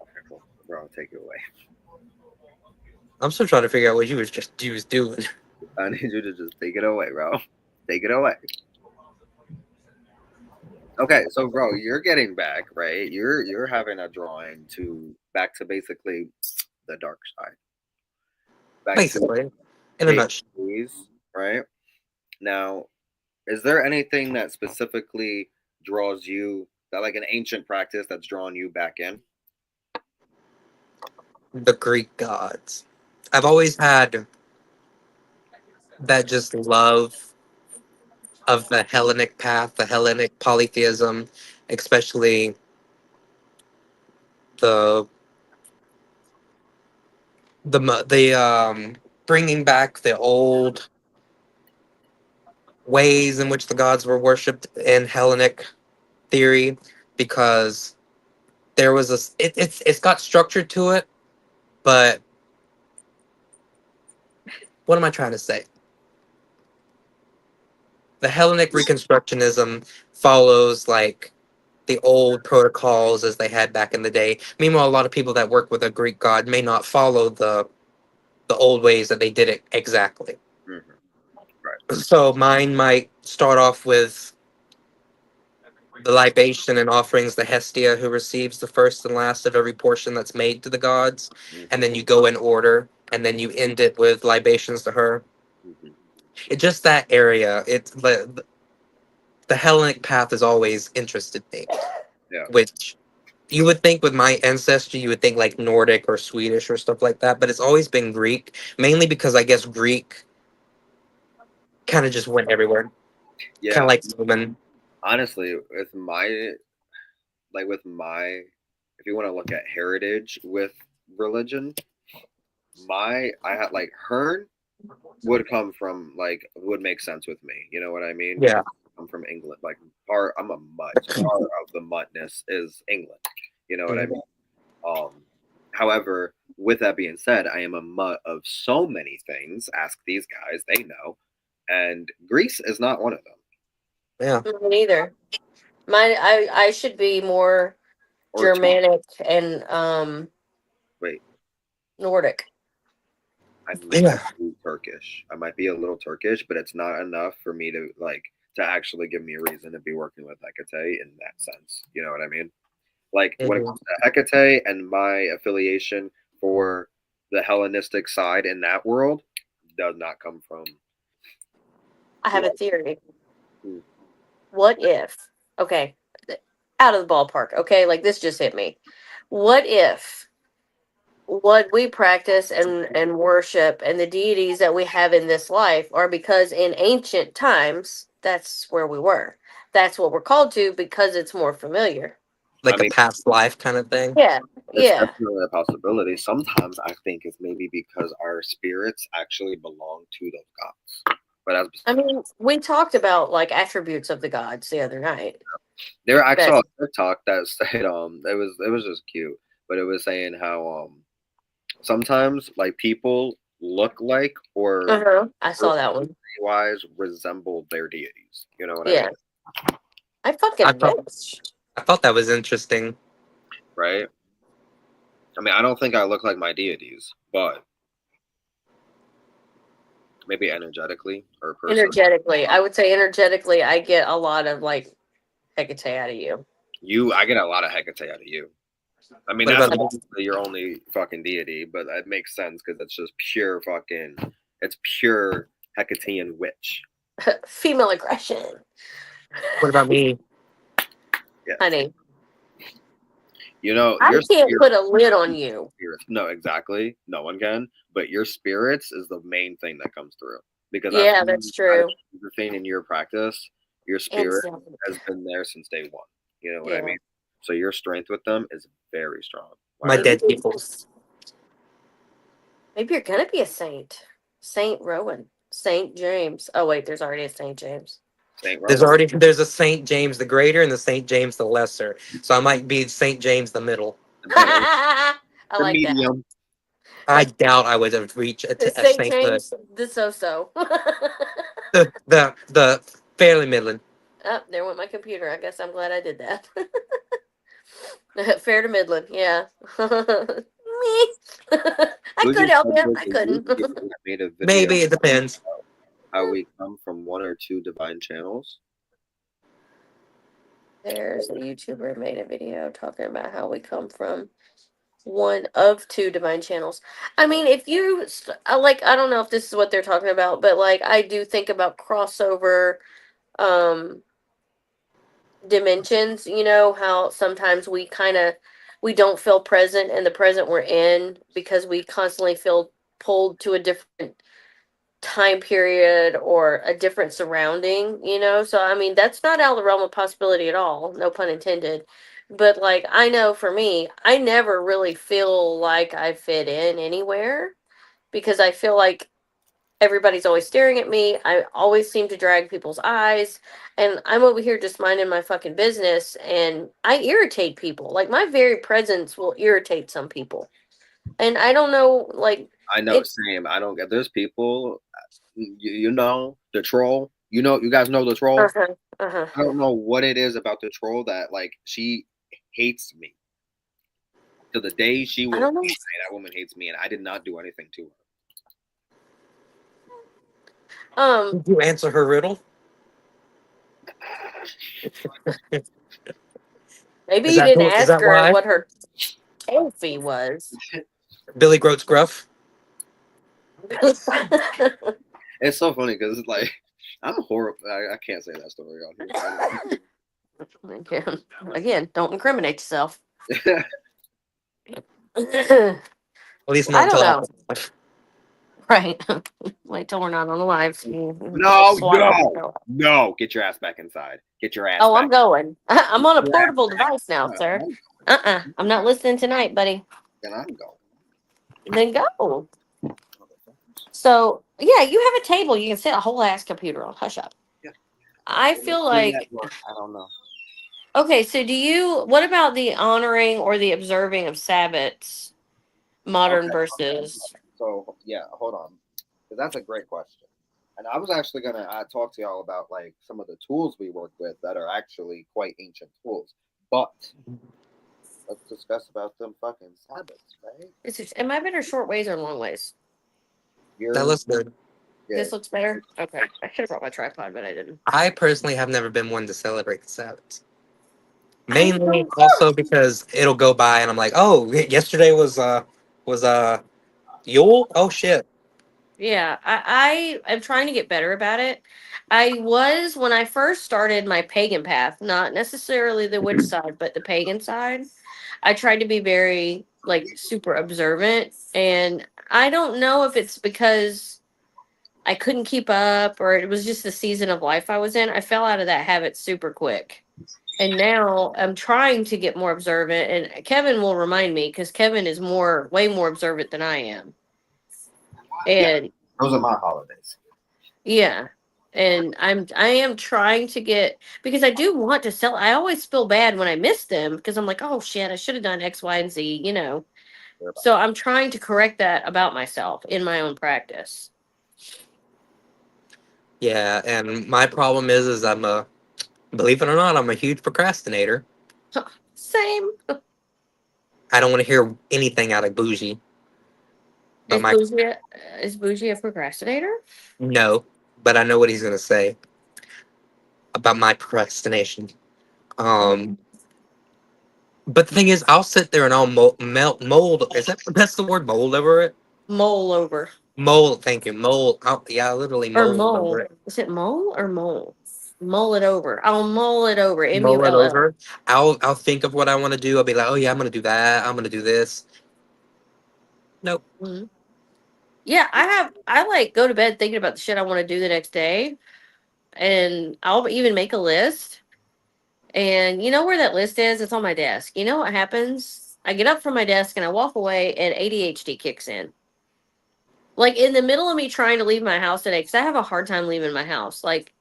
Okay, cool. Bro, I'll take it away. I'm still trying to figure out what you was doing. I need you to just take it away, bro. Take it away. Okay, so bro, you're getting back, right? You're having a drawing back to basically the dark side. Back Basically, in a nutshell. to right? Now, is there anything that specifically draws you, that like an ancient practice that's drawn you back in? The Greek gods. I've always had that just love of the Hellenic path, the Hellenic polytheism, especially the bringing back the old ways in which the gods were worshipped in Hellenic theory, because there was it's got structure to it, but what am I trying to say? The Hellenic Reconstructionism follows like the old protocols as they had back in the day. Meanwhile, a lot of people that work with a Greek god may not follow the old ways that they did it exactly. Mm-hmm. Right. So mine might start off with the libation and offerings, the Hestia, who receives the first and last of every portion that's made to the gods, and then you go in order, and then you end it with libations to her. Mm-hmm. It just that area. It's the Hellenic path has always interested me. Yeah. Which you would think with my ancestry, you would think like Nordic or Swedish or stuff like that, but it's always been Greek, mainly because I guess Greek kind of just went everywhere. Yeah. Kind of like Roman. Honestly, if you want to look at heritage with religion, I had like Hearn would make sense with me. You know what I mean? Yeah. I'm from England. Like I'm a mutt. Part of the muttness is England. You know what I mean? However, with that being said, I am a mutt of so many things. Ask these guys; they know. And Greece is not one of them. Yeah. Me neither. Mine, I should be more Germanic and Wait. Nordic. I might be Turkish. I might be a little Turkish, but it's not enough for me to actually give me a reason to be working with Hecate in that sense. You know what I mean? Like when it comes to Hecate and my affiliation for the Hellenistic side in that world does not come from. I have a theory. What if, okay, out of the ballpark, okay, like this just hit me. What if what we practice and worship and the deities that we have in this life are because in ancient times that's where we were. That's what we're called to because it's more familiar. Like I a mean, past life kind of thing. Yeah, it's yeah. definitely a possibility. Sometimes I think it's maybe because our spirits actually belong to those gods. But as I mean, we talked about like attributes of the gods the other night. there, I saw That's a TikTok that said it was just cute, but it was saying how sometimes like people look like or I saw that one. wise resemble their deities. You know what I Yeah, mean? I I fucking thought wish. I thought that was interesting. Right? I mean, I don't think I look like my deities, but maybe energetically or personally. Energetically, I would say energetically, I get a lot of like Hecate out of you. I get a lot of Hecate out of you. I mean, What that's about obviously your only fucking deity, but that makes sense because it's just pure fucking. It's pure Hecatean witch. Female aggression, what about me? Yeah, honey. you know I your can't spirit. put a lid on you. Spirits. No, exactly. No one can. But your spirits is the main thing that comes through because I've Yeah, seen that's true. the thing in your practice. Your It's spirit has been there since day one. You know what I yeah. mean? So your strength with them is very strong. My Why? dead people. Maybe you're gonna be a saint, Saint Rowan, Saint James. Oh wait, there's already a Saint James. Saint Rowan. There's a Saint James the Greater and the Saint James the Lesser. So I might be Saint James the Middle. I The like that. medium. I doubt I would have reached The a Saint sainthood. James, the so-so. The fairly middling. Oh, there went my computer. I guess I'm glad I did that. Fair to Midland, yeah. Me. I could Lucian help said you. there's I a couldn't. YouTuber that made a video Maybe it depends. how we come from one or two divine channels. There's a YouTuber made a video talking about how we come from one of two divine channels. I mean, if you like, I don't know if this is what they're talking about, but like, I do think about crossover um dimensions. You know how sometimes we don't feel present in the present we're in because we constantly feel pulled to a different time period or a different surrounding, so I mean that's not out of the realm of possibility at all, no pun intended. But like, I know for me, I never really feel like I fit in anywhere because I feel like everybody's always staring at me. I always seem to drag people's eyes, and I'm over here just minding my fucking business, and I irritate people. Like, my very presence will irritate some people, and I don't know, like, I know, it's same. I don't get. There's people, you know, the troll. You guys know the troll. uh-huh, uh-huh. I don't know what it is about the troll that like she hates me. To the day she I will don't know. say that woman hates me, and I did not do anything to her. Did you answer her riddle? Maybe Is you that didn't is ask that her why? what her toll fee was. Billy Groat's gruff. It's so funny because it's like I'm horrible. I can't say that story on Again, don't incriminate yourself. here. At least not I don't until know. after. Right. Wait till we're not on the live. No! Get your ass back inside. Get your ass Oh, back. I'm going. I'm on a Get your ass portable back. device now, No, sir. no, I'm not listening tonight, buddy. then I'm going. Then go. So, yeah, you have a table you can sit a whole ass computer on. Hush up. Yeah. I feel like, I don't know. okay, so what about the honoring or the observing of Sabbaths, modern Okay. versus. So yeah, hold on, because that's a great question. And I was actually gonna talk to y'all about like some of the tools we work with that are actually quite ancient tools. But let's discuss about them fucking Sabbaths, right? Am I better short ways or long ways? That looks good. Yeah. This looks better? Okay. I should have brought my tripod, but I didn't. I personally have never been one to celebrate the Sabbath. I Mainly know. also because it'll go by and I'm like, oh, yesterday was Yule. Oh shit. Yeah, I am trying to get better about it. I was when I first started my pagan path, not necessarily the witch side, but the pagan side. I tried to be very like super observant, and I don't know if it's because I couldn't keep up, or it was just the season of life I was in. I fell out of that habit super quick. And now I'm trying to get more observant, and Kevin will remind me because Kevin is way more observant than I am. And Those are my holidays. yeah. And I am trying to get, because I do want to sell. I always feel bad when I miss them because I'm like, oh shit, I should have done X, Y, and Z, you know. So I'm trying to correct that about myself in my own practice. Yeah, and my problem is believe it or not, I'm a huge procrastinator. Same. I don't want to hear anything out of bougie. But Is Bougie a procrastinator? no, but I know what he's gonna say about my procrastination. Um, but the thing is, I'll sit there and I'll mold. Is that's the word, mold over it? Mole over. Mold. Thank you. Mold. Yeah, literally Or mold over mole. it. Is it mole or mole? Mull it over. I'll mull it over. Mull it MULL. over. I'll think of what I want to do. I'll be like, oh yeah, I'm gonna do that. I'm gonna do this. Nope. Mm-hmm. Yeah, I like go to bed thinking about the shit I want to do the next day. And I'll even make a list. And you know where that list is? It's on my desk. You know what happens? I get up from my desk and I walk away and ADHD kicks in. Like in the middle of me trying to leave my house today, because I have a hard time leaving my house. Like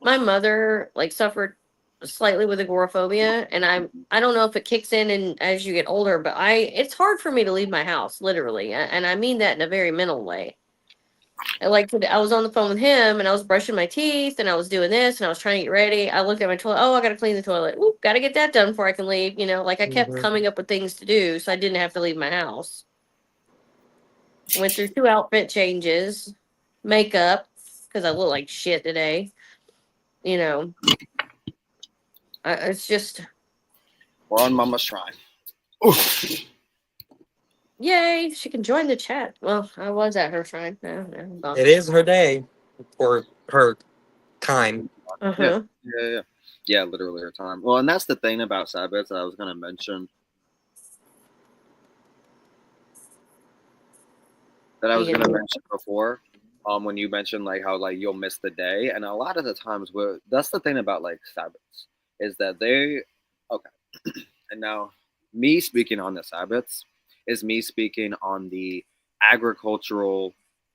my mother like suffered slightly with agoraphobia, and I don't know if it kicks in and as you get older, but it's hard for me to leave my house, literally. And I mean that in a very mental way. I was on the phone with him and I was brushing my teeth and I was doing this and I was trying to get ready. I looked at my toilet. Oh, I got to clean the toilet. Ooh, got to get that done before I can leave. You know, like I kept Mhm. coming up with things to do so I didn't have to leave my house. Went through 2 outfit changes, makeup, because I look like shit today. You know, it's just, We're on Mama's Shrine. yay, she can join the chat. Well, I was at her shrine. I'm gone. It is her day, or her time. Uh-huh. Yeah, literally her time. Well, and that's the thing about Sabbath that I was going to mention. That I was going to mention before, when you mentioned like how like you'll miss the day, and a lot of the times that's the thing about like Sabbaths is that they okay, and now me speaking on the Sabbaths is me speaking on the agricultural,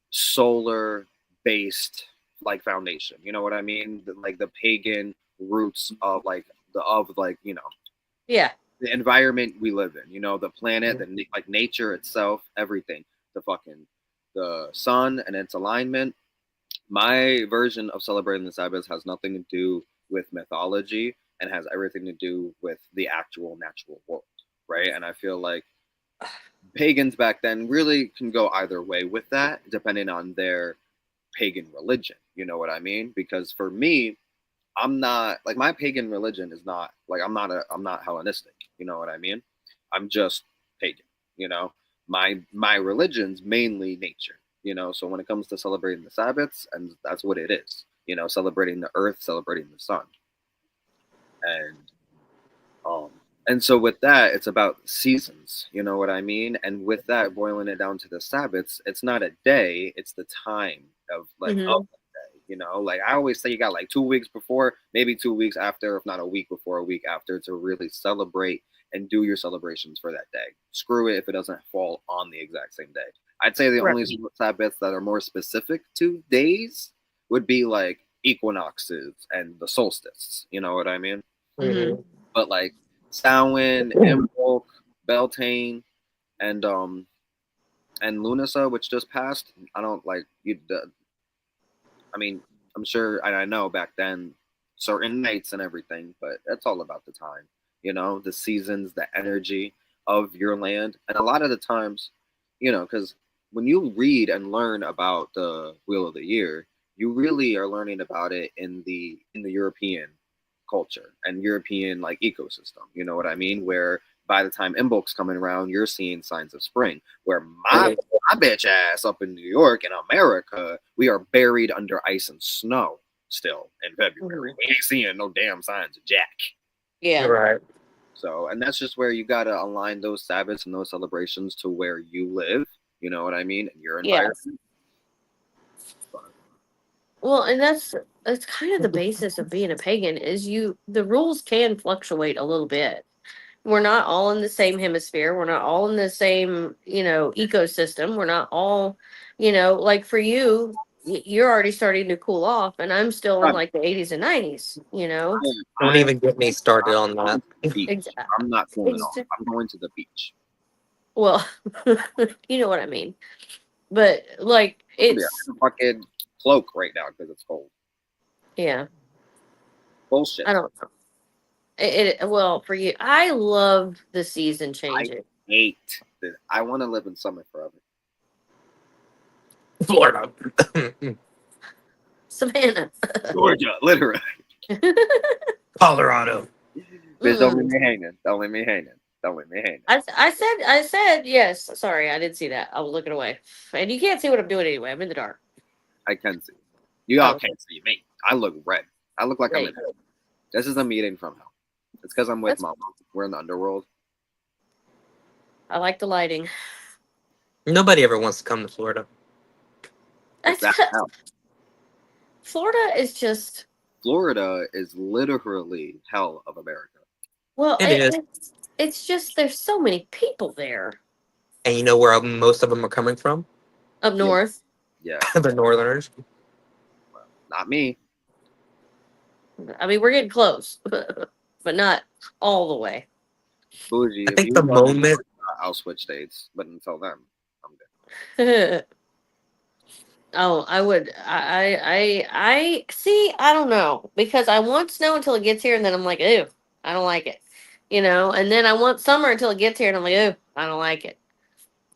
solar based like foundation. You know what I mean? Like the pagan roots of like Yeah. the environment we live in. You know, the planet, like nature itself, everything. The sun and its alignment. My version of celebrating the Sabbath has nothing to do with mythology and has everything to do with the actual natural world, right? And I feel like pagans back then really can go either way with that, depending on their pagan religion. You know what I mean? Because for me, I'm not like my pagan religion is not like I'm not Hellenistic. You know what I mean? I'm just pagan. You know, my religion's mainly nature. You know, so when it comes to celebrating the Sabbaths, and that's what it is. You know, celebrating the earth, celebrating the sun, and um, and so with that, it's about seasons. You know what I mean? And with that, boiling it down to the Sabbaths, it's not a day; it's the time of like Mm-hmm. of the day. You know, like I always say, you got like 2 weeks before, maybe 2 weeks after, if not a week before, a week after, to really celebrate and do your celebrations for that day. Screw it if it doesn't fall on the exact same day. I'd say the Right. only Sabbaths that are more specific to days would be like equinoxes and the solstice. You know what I mean? Mm-hmm. But like Samhain, Imbolc, Beltane, and Lunasa, which just passed. I don't like you. I mean, I'm sure, and I know back then certain nights and everything, but that's all about the time. You know, the seasons, the energy of your land, and a lot of the times, you know, because when you read and learn about the Wheel of the Year, you really are learning about it in the European culture and European like ecosystem. You know what I mean? Where by the time Imbolc's coming around, you're seeing signs of spring. Where my bitch ass up in New York in America, we are buried under ice and snow still in February. Mm-hmm. We ain't seeing no damn signs of jack. Yeah. Right. So, and that's just where you gotta align those Sabbaths and those celebrations to where you live. You know what I mean? And your environment. Yes. Well, and that's kind of the basis of being a pagan is the rules can fluctuate a little bit. We're not all in the same hemisphere. We're not all in the same, ecosystem. We're not all, like for you, you're already starting to cool off, and I'm still in I'm, like the 80s and 90s, Don't I'm, even get me started on I'm going that. to the beach. Ex- I'm not cooling ex- off. I'm going to the beach. well, you know what I mean. But like Yeah, it's I'm in a fucking cloak right now because it's cold. yeah, Bullshit. I don't know. Well, for you, I love the season changing. Hate this. I want to live in summer forever. Florida. Savannah. Georgia, literally. Colorado. Bitch, don't leave Mm. me hanging. Don't leave me hanging. Don't leave me hanging. I said yes. Sorry, I didn't see that. I was looking away, and you can't see what I'm doing anyway. I'm in the dark. I can see. You all Oh. can't see me. I look red. I look like I'm in Right. hell. This is a meeting from hell. It's because I'm with That's- my mom. We're in the underworld. I like the lighting. Nobody ever wants to come to Florida. It's That's that hell. Florida is just Florida is literally hell of America. well. It is. It's just there's so many people there And you know where most of them are coming from? up north. Yeah, The Northerners. not me. I mean, we're getting close, but not all the way. Bougie. I If think you the want to, moment I'll switch states. But until then, I'm good. Oh, I would. I see. I don't know because I want snow until it gets here, and then I'm like, ew, I don't like it, And then I want summer until it gets here, and I'm like, ew, I don't like it.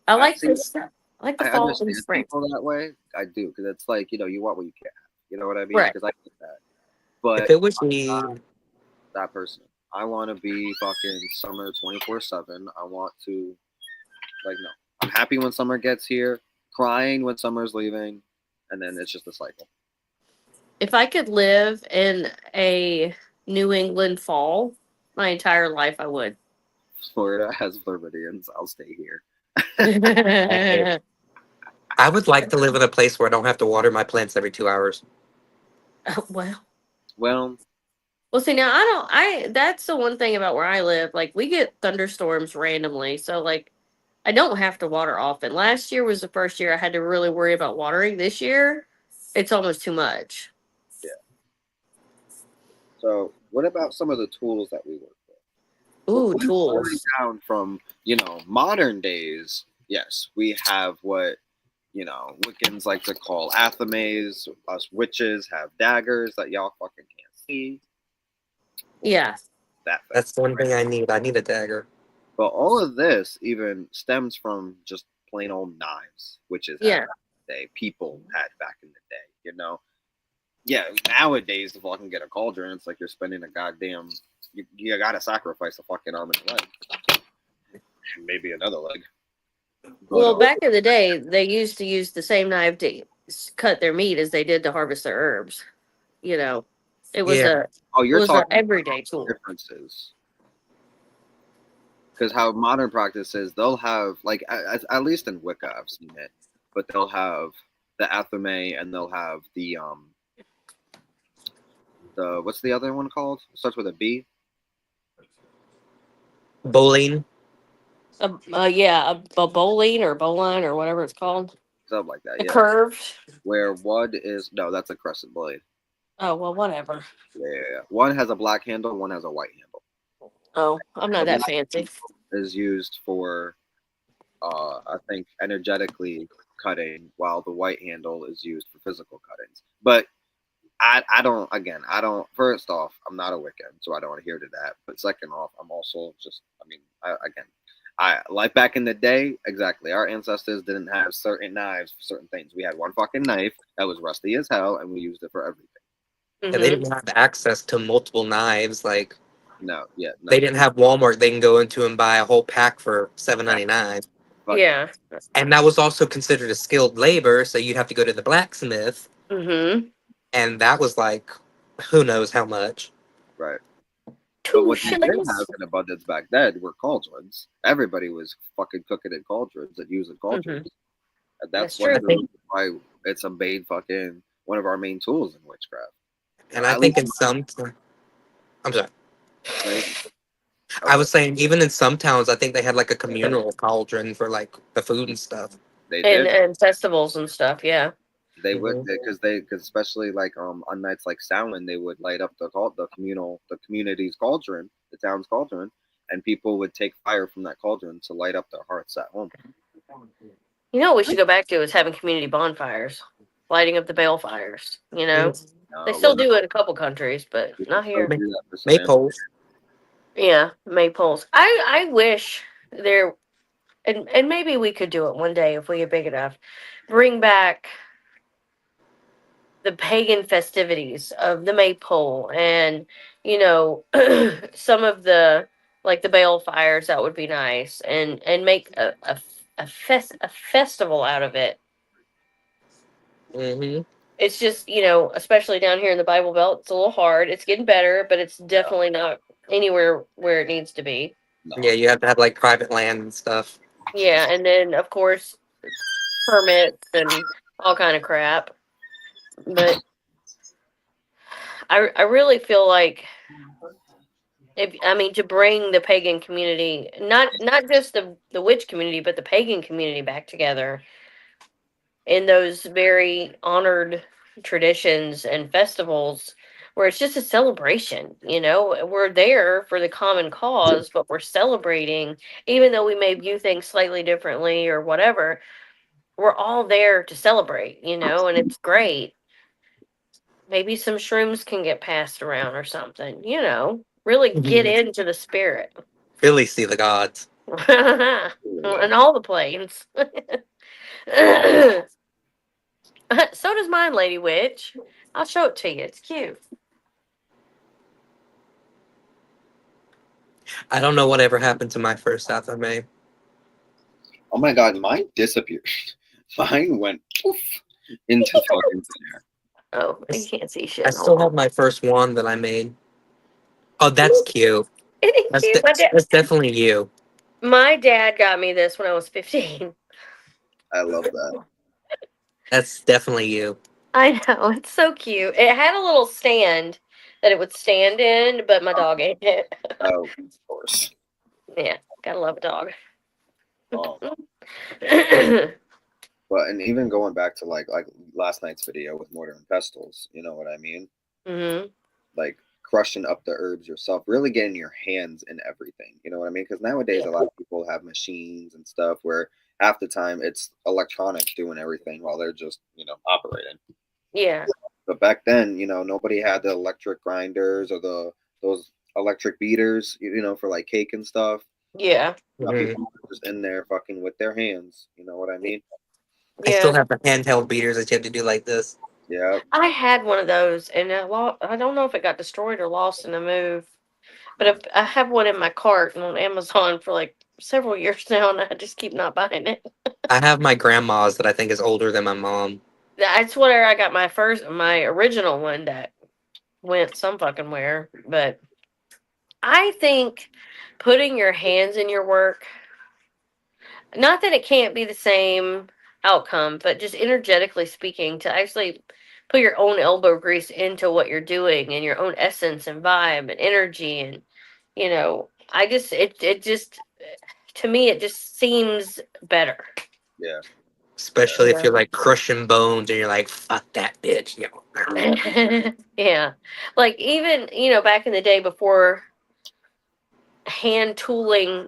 I like See, this. I like the I fall and understand spring. people that way. I do because it's like you want what you can't have. You know what I mean? Right. Because I get that. But if it was I'm me, not that person. I want to be fucking summer 24/7. I want to no. I'm happy when summer gets here, crying when summer's leaving, and then it's just a cycle. If I could live in a New England fall my entire life, I would. Florida has Floridians. I'll stay here. I would like to live in a place where I don't have to water my plants every 2 hours. Well, Well, see now that's the one thing about where I live. Like we get thunderstorms randomly, so like I don't have to water often. Last year was the first year I had to really worry about watering. This year, it's almost too much. yeah. So, what about some of the tools that we work with? Ooh, Going tools. down from modern days. Yes, we have what Wiccans like to call athames. Us witches have daggers that y'all fucking can't see. Yeah. That's the one thing I need. I need a dagger. But all of this even stems from just plain old knives, which is Yeah. people had back in the day. Yeah, nowadays if I can get a cauldron, it's like you're spending a goddamn. You gotta sacrifice a fucking arm and a leg, maybe another leg. Well, back in the day, they used to use the same knife to cut their meat as they did to harvest their herbs. It was Yeah. You're an talking everyday tool. differences. Because how modern practice is, they'll have at least in Wicca I've seen it, but they'll have the athame and they'll have the what's the other one called? It starts with a B. Bowling. Yeah, a bowline or bowline or whatever it's called. Something like that. A Yeah. curved. Where one is that's a crescent blade. Oh well, whatever. Yeah. One has a black handle, one has a white handle. Oh, I'm not that fancy. Is used for I think energetically cutting, while the white handle is used for physical cuttings. But I don't. Again, I don't. First off, I'm not a Wiccan, so I don't want to hear to that. But second off, I'm also just. I like back in the day. Exactly, our ancestors didn't have certain knives for certain things. We had one fucking knife that was rusty as hell, and we used it for everything. Mm-hmm. And they didn't have access to multiple knives. Like No. they didn't have Walmart. They can go into and buy a whole pack for $7.99. Yeah. And that was also considered a skilled labor, so you'd have to go to the blacksmith, Mm-hmm. and that was like, who knows how much. Right. But Two what they did shillings. have in abundance back then were cauldrons. Everybody was fucking cooking in cauldrons and using cauldrons. And that's That's true. why it's a main fucking one of our main tools in witchcraft. And I At think least in some, I'm sorry. right? I was saying even in some towns, I think they had like a communal cauldron for like the food and stuff. They and did. and festivals and stuff. Yeah. They would Mhm. because especially like on nights like Samhain, they would light up the community's cauldron, the town's cauldron, and people would take fire from that cauldron to light up their hearts at home. You know what we should go back to is having community bonfires, lighting up the bale fires. You know, they We're still do it in a couple countries, but we can not still here. do that for Sam. Maypoles. Yeah, maypoles. I wish there, and maybe we could do it one day if we get big enough. Bring back the pagan festivities of the maypole, and you know, some of the like the bale fires. That would be nice, and make a festival out of it. Hmm. It's just, you know, especially down here in the Bible Belt, it's a little hard. It's getting better, but it's definitely not anywhere where it needs to be. No. Yeah, you have to have like private land and stuff. Yeah, and then of course permits and all kind of crap. But I really feel like if I mean to bring the pagan community, not just the witch community, but the pagan community back together in those very honored traditions and festivals where it's just a celebration. You know, we're there for the common cause, but we're celebrating, even though we may view things slightly differently or whatever. We're all there to celebrate, you know, and it's great. Maybe some shrooms can get passed around or something, you know, really get into the spirit. Really see the gods. And all the planes. So does mine, Lady Witch. I'll show it to you. It's cute. I don't know whatever happened to my first FMA. Oh my god, mine disappeared. Mine went poof into fucking thin air. Oh, you can't see shit. I Hold still on. have my first one that I made. Oh, that's cute. It is That's cute. that's definitely you. My dad got me this when I was 15. I love that. That's definitely you. I know. It's so cute. It had a little stand that it would stand in, but my dog ate it. Oh, of course. Yeah, gotta love a dog. Um, Hmm. but and even going back to like last night's video with mortar and pestles, you know what I mean? Like crushing up the herbs yourself, really getting your hands in everything. You know what I mean? Because nowadays a lot of people have machines and stuff where half the time it's electronics doing everything while they're just operating. Yeah. But back then, nobody had the electric grinders or those electric beaters, for like cake and stuff. Yeah. People were just in there fucking with their hands. You know what I mean? I still Yeah. have the handheld beaters that you have to do like this. Yeah. I had one of those, and I don't know if it got destroyed or lost in a move, but I have one in my cart and on Amazon for like several years now, and I just keep not buying it. I have my grandma's that I think is older than my mom. That's where I got my original one that went some fucking where. But I think putting your hands in your work, not that it can't be the same outcome, but just energetically speaking, to actually put your own elbow grease into what you're doing and your own essence and vibe and energy, and I just it just to me it just seems better. Yeah. Especially if Yeah. you're like crushing bones and you're like, fuck that bitch. You know? Yeah. Like even, back in the day before hand tooling,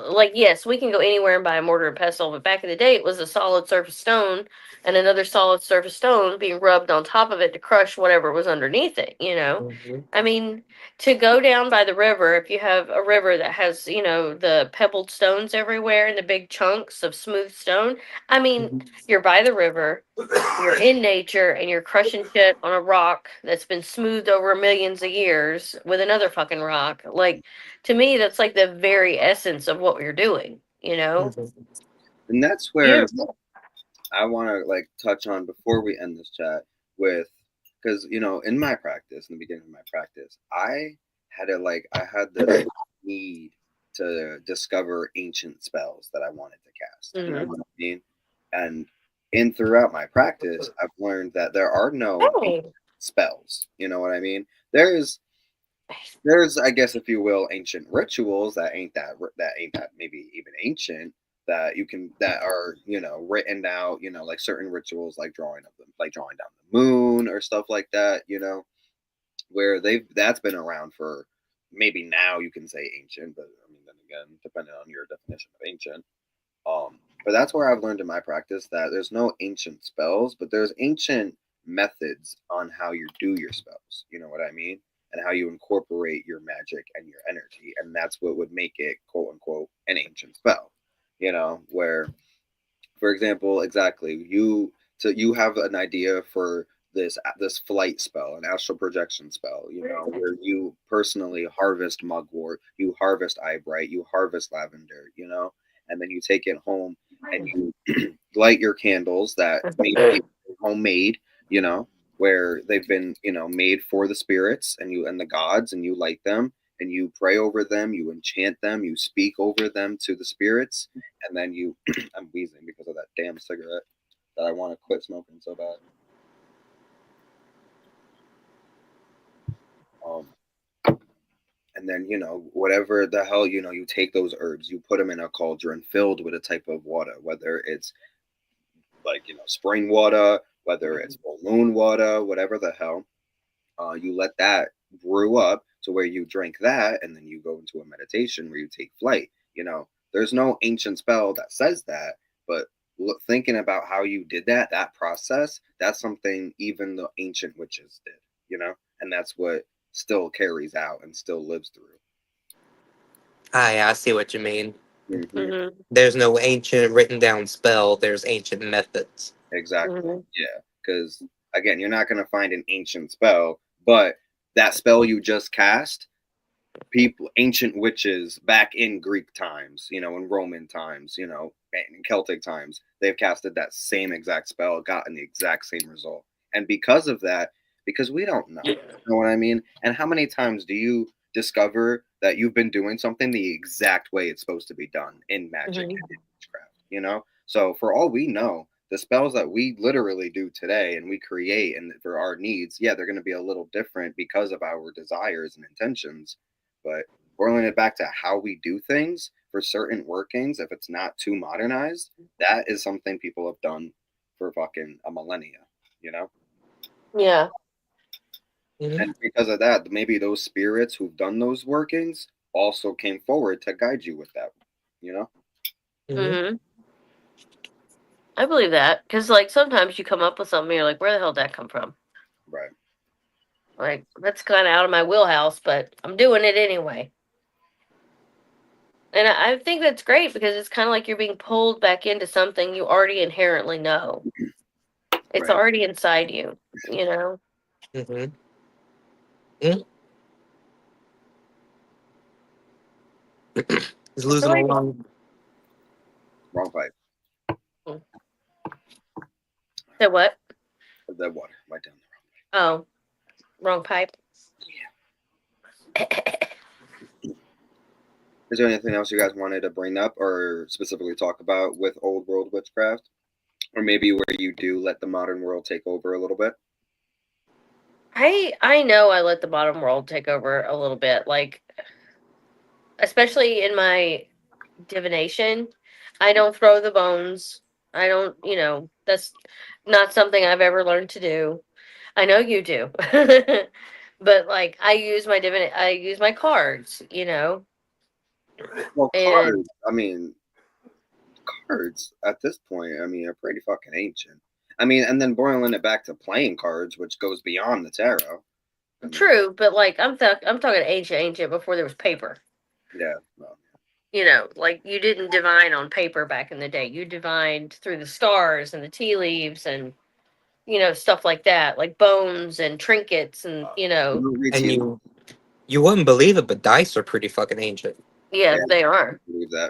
like yes, we can go anywhere and buy a mortar and pestle, but back in the day it was a solid surface stone and another solid surface stone being rubbed on top of it to crush whatever was underneath it. Mhm. I mean, to go down by the river, if you have a river that has, the pebbled stones everywhere and the big chunks of smooth stone, I mean, you're by the river, you're in nature, and you're crushing shit on a rock that's been smoothed over millions of years with another fucking rock. Like, to me, that's like the very essence of what you're doing. And that's where I want to like touch on before we end this chat with, because in my practice, in the beginning of my practice, I had the need to discover ancient spells that I wanted to cast. You know what I mean? And And throughout my practice, I've learned that there are no Hey. spells. You know what I mean? There's I guess if you will ancient rituals that ain't that maybe even ancient that you can that are written out, like certain rituals like drawing down the moon or stuff like that, where that's been around for maybe now you can say ancient, but I mean then again depending on your definition of ancient. But that's where I've learned in my practice that there's no ancient spells, but there's ancient methods on how you do your spells. You know what I mean? And how you incorporate your magic and your energy. And that's what would make it, quote unquote, an ancient spell. Where, for example, exactly, you have an idea for this flight spell, an astral projection spell, where you personally harvest mugwort, you harvest eyebright, you harvest lavender, and then you take it home and you light your candles that may be homemade, where they've been, made for the spirits and the gods, and you light them and you pray over them, you enchant them, you speak over them to the spirits, and then you I'm wheezing because of that damn cigarette that I want to quit smoking so bad. And then whatever the hell you take those herbs, you put them in a cauldron filled with a type of water, whether it's like spring water, whether it's full moon water, whatever the hell. You let that brew up to where you drink that, and then you go into a meditation where you take flight. There's no ancient spell that says that, but thinking about how you did that process, that's something even the ancient witches did, and that's what still carries out and still lives through. I see what you mean. Mm-hmm. Mm-hmm. There's no ancient written down spell. There's ancient methods. Exactly. Mm-hmm. Yeah. Because again, you're not going to find an ancient spell, but that spell you just cast, ancient witches back in Greek times, in Roman times, in Celtic times, they've casted that same exact spell, gotten the exact same result. And because of that, because we don't know, you know what I mean? And how many times do you discover that you've been doing something the exact way it's supposed to be done in magic and in witchcraft, So for all we know, the spells that we literally do today and we create and for our needs, yeah, they're going to be a little different because of our desires and intentions. But boiling it back to how we do things for certain workings, if it's not too modernized, that is something people have done for fucking a millennia, Yeah. Mm-hmm. And because of that, maybe those spirits who've done those workings also came forward to guide you with that, Mm-hmm. Mm-hmm. I believe that because, like, sometimes you come up with something, you're like, "Where the hell did that come from?" Right. Like, that's kind of out of my wheelhouse, but I'm doing it anyway. And I think that's great because it's kind of like you're being pulled back into something you already inherently know. It's Right. already inside you, Mm-hmm. Mm-hmm. He's losing a lung. Wrong pipe. So what? That water right down there. Oh, wrong pipe. Is there anything else you guys wanted to bring up or specifically talk about with old world witchcraft? Or maybe where you do let the modern world take over a little bit? I know I let the bottom world take over a little bit, like, especially in my divination. I don't throw the bones. I don't, that's not something I've ever learned to do. I know you do. But like I use my cards, Well, and cards at this point, are pretty fucking ancient. And then boiling it back to playing cards, which goes beyond the tarot. true, but like I'm talking ancient before there was paper. Yeah. Well, Like you didn't divine on paper back in the day. You divined through the stars and the tea leaves and stuff like that, like bones and trinkets and And you wouldn't believe it, but dice are pretty fucking ancient. yes, Yeah. they are.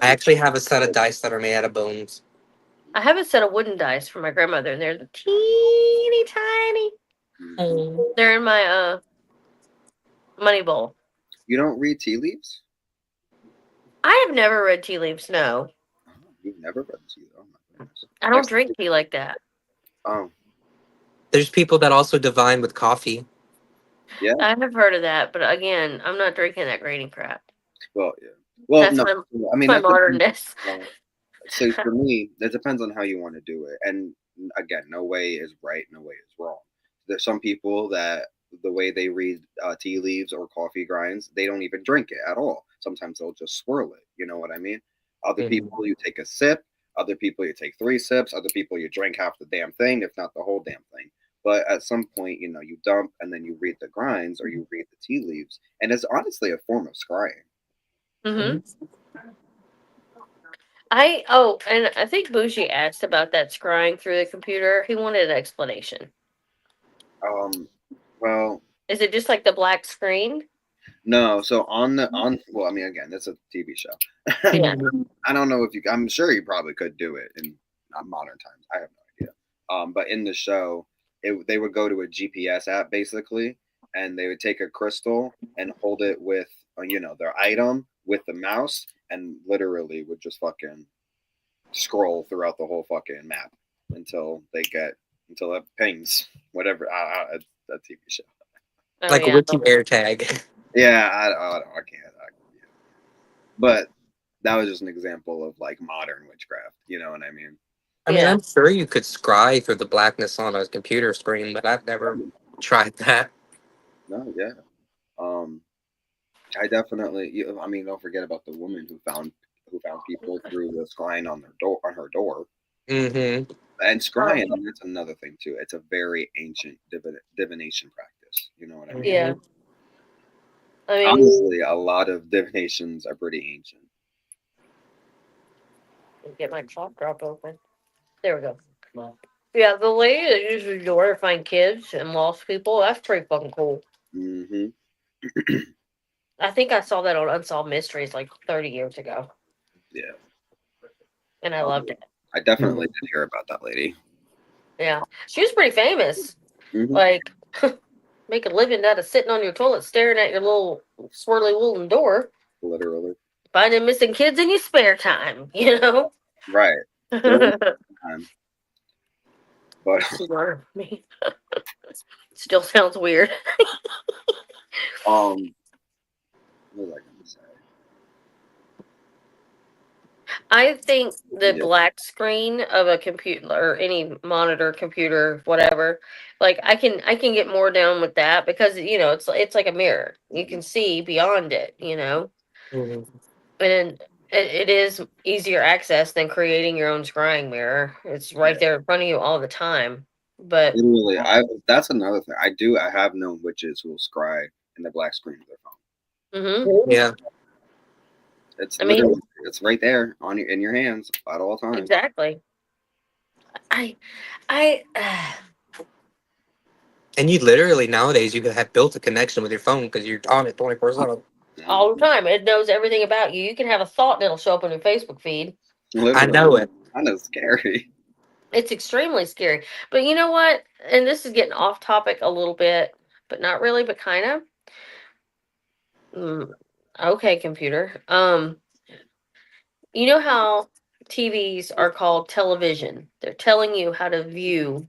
I actually have a set of dice that are made out of bones. I have a set of wooden dice from my grandmother, and they're teeny tiny. They're in my money bowl. You don't read tea leaves? I have never read tea leaves. No, You've never read tea leaves? Oh my goodness. I don't drink tea like that. Oh, There's people that also divine with coffee. yeah. I have heard of that, but again, I'm not drinking that grainy crap. Well, yeah. Well, That's no. my I mean, my that depends modernness. on- so for me, it depends on how you want to do it. And again, no way is right, no way is wrong. There's some people that the way they read tea leaves or coffee grinds, they don't even drink it at all. Sometimes they'll just swirl it. You know what I mean? Other Mhm. people, you take a sip. Other people, you take 3 sips. Other people, you drink half the damn thing, if not the whole damn thing. But at some point, you dump and then you read the grinds or you read the tea leaves. And it's honestly a form of scrying. Mm-hmm. Mhm. And I think Bougie asked about that scrying through the computer. He wanted an explanation. Well, Is it just like the black screen? no. So well, I mean, again, that's a TV show. Yeah. I don't know if you. I'm sure you probably could do it in modern times. I have no idea. But in the show, they would go to a GPS app basically, and they would take a crystal and hold it with their item with the mouse, and literally would just fucking scroll throughout the whole fucking map until it pings whatever. It's a TV show. Oh Like a yeah. witchy air tag. Yeah, I can't. But that was just an example of like modern witchcraft. You know what I mean? I mean, Yeah. I'm sure you could scry through the blackness on a computer screen, but I've never tried that. No, yeah. Um, I definitely. I mean, don't forget about the woman who found people through the scrying on her door. Mm-hmm. And scrying, that's another thing too. It's a very ancient divination practice. You know what I mean? Yeah. I mean, Honestly, a lot of divinations are pretty ancient. get my cough drop open. There we go. Yeah, the lady that uses the door to find kids and lost people, that's pretty fucking cool. Hmm. I think I saw that on Unsolved Mysteries like 30 years ago, Yeah. and I loved it. I definitely did hear about that lady. Yeah. She was pretty famous. Hmm. Like, make a living out of sitting on your toilet staring at your little swirly wooden door, Literally. finding missing kids in your spare time, you know? Right. During the time. But Smart me. Still sounds weird. what was I gonna say? I think the Yeah. black screen of a computer or any monitor, computer, whatever, like I can get more down with that because it's like a mirror. You can see beyond it, Mm-hmm. and it is easier access than creating your own scrying mirror. It's right there in front of you all the time. But Literally, that's another thing. I have known witches who will scry in the black screen of their phone. Yeah. It's I mean, literally it's right there in your hands at all times. exactly. I I And you literally nowadays you could have built a connection with your phone because you're on it 24/7. all the time. It knows everything about you. You can have a thought and it'll show up on your Facebook feed. I Literally, know it. kind of scary. It's extremely scary. But you know what? And this is getting off topic a little bit, but not really, but kind of. Okay, computer. You know how TVs are called television? They're telling you how to view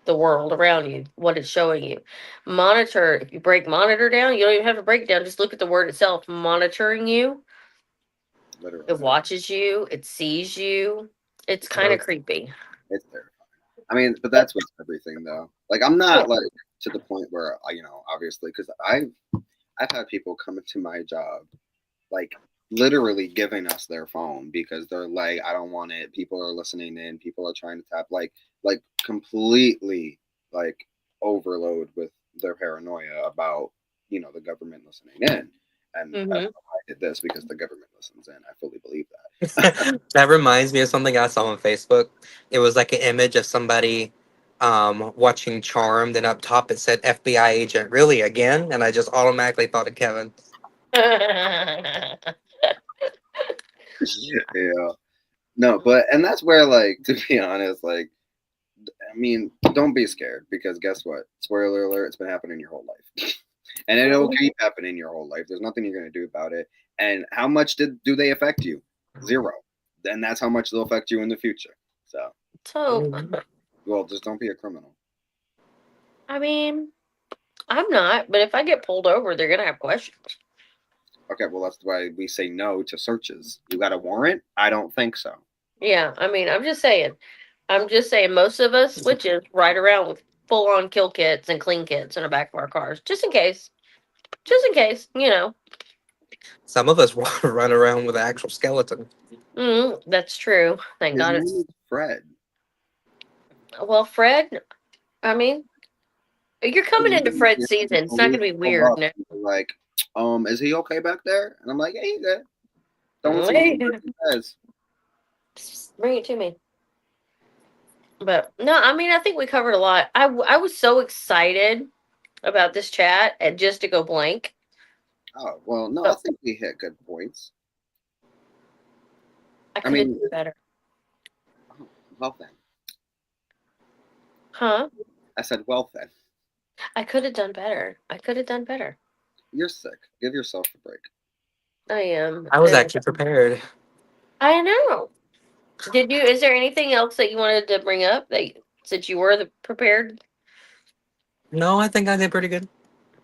the world around you, what it's showing you. Monitor, if you break monitor down, you don't even have to break it down. Just look at the word itself. Monitoring you. Literally, It watches you. It sees you. It's kind of creepy. it's terrifying. I mean, but that's with everything though. Like, I'm not like to the point where obviously, because I've had people come into my job, like literally giving us their phone because they're like, I don't want it. People are listening in. People are trying to tap, like completely like overload with their paranoia about the government listening in. And that's Mm-hmm. why I did this because the government listens in. I fully believe that. That reminds me of something I saw on Facebook. It was like an image of somebody watching Charmed, and up top it said FBI agent. Really again? And I just automatically thought of Kevin. Yeah. No, and that's where, like, to be honest, like, I mean, don't be scared because guess what? Spoiler alert, it's been happening your whole life. And it'll keep happening your whole life. There's nothing you're going to do about it. And how much do they affect you? Zero. Then that's how much they'll affect you in the future. So, So, Well, just don't be a criminal. I mean, I'm not, but if I get pulled over, they're gonna have questions. Okay, well, that's why we say no to searches. You got a warrant? I don't think so. Yeah, I mean, I'm just saying. Most of us witches ride around with full on kill kits and clean kits in the back of our cars, just in case. Just in case, you know. Some of us run around with an actual skeleton. That's true. Thank His God name it's. is Fred. Well, Fred, I mean, you're coming into Fred season. It's not going to be weird. No. Like, is he okay back there? And I'm like, yeah, he's good. Don't see what he says. Bring it to me. But no, I mean, I think we covered a lot. I was so excited about this chat and just to go blank. Oh, well, no, I think we hit good points. I could have done better. Well then. Huh? I said, well then. I could have done better. You're sick. Give yourself a break. I am. I was actually prepared. I know. Did you? Is there anything else that you wanted to bring up since you were prepared? No, I think I did pretty good.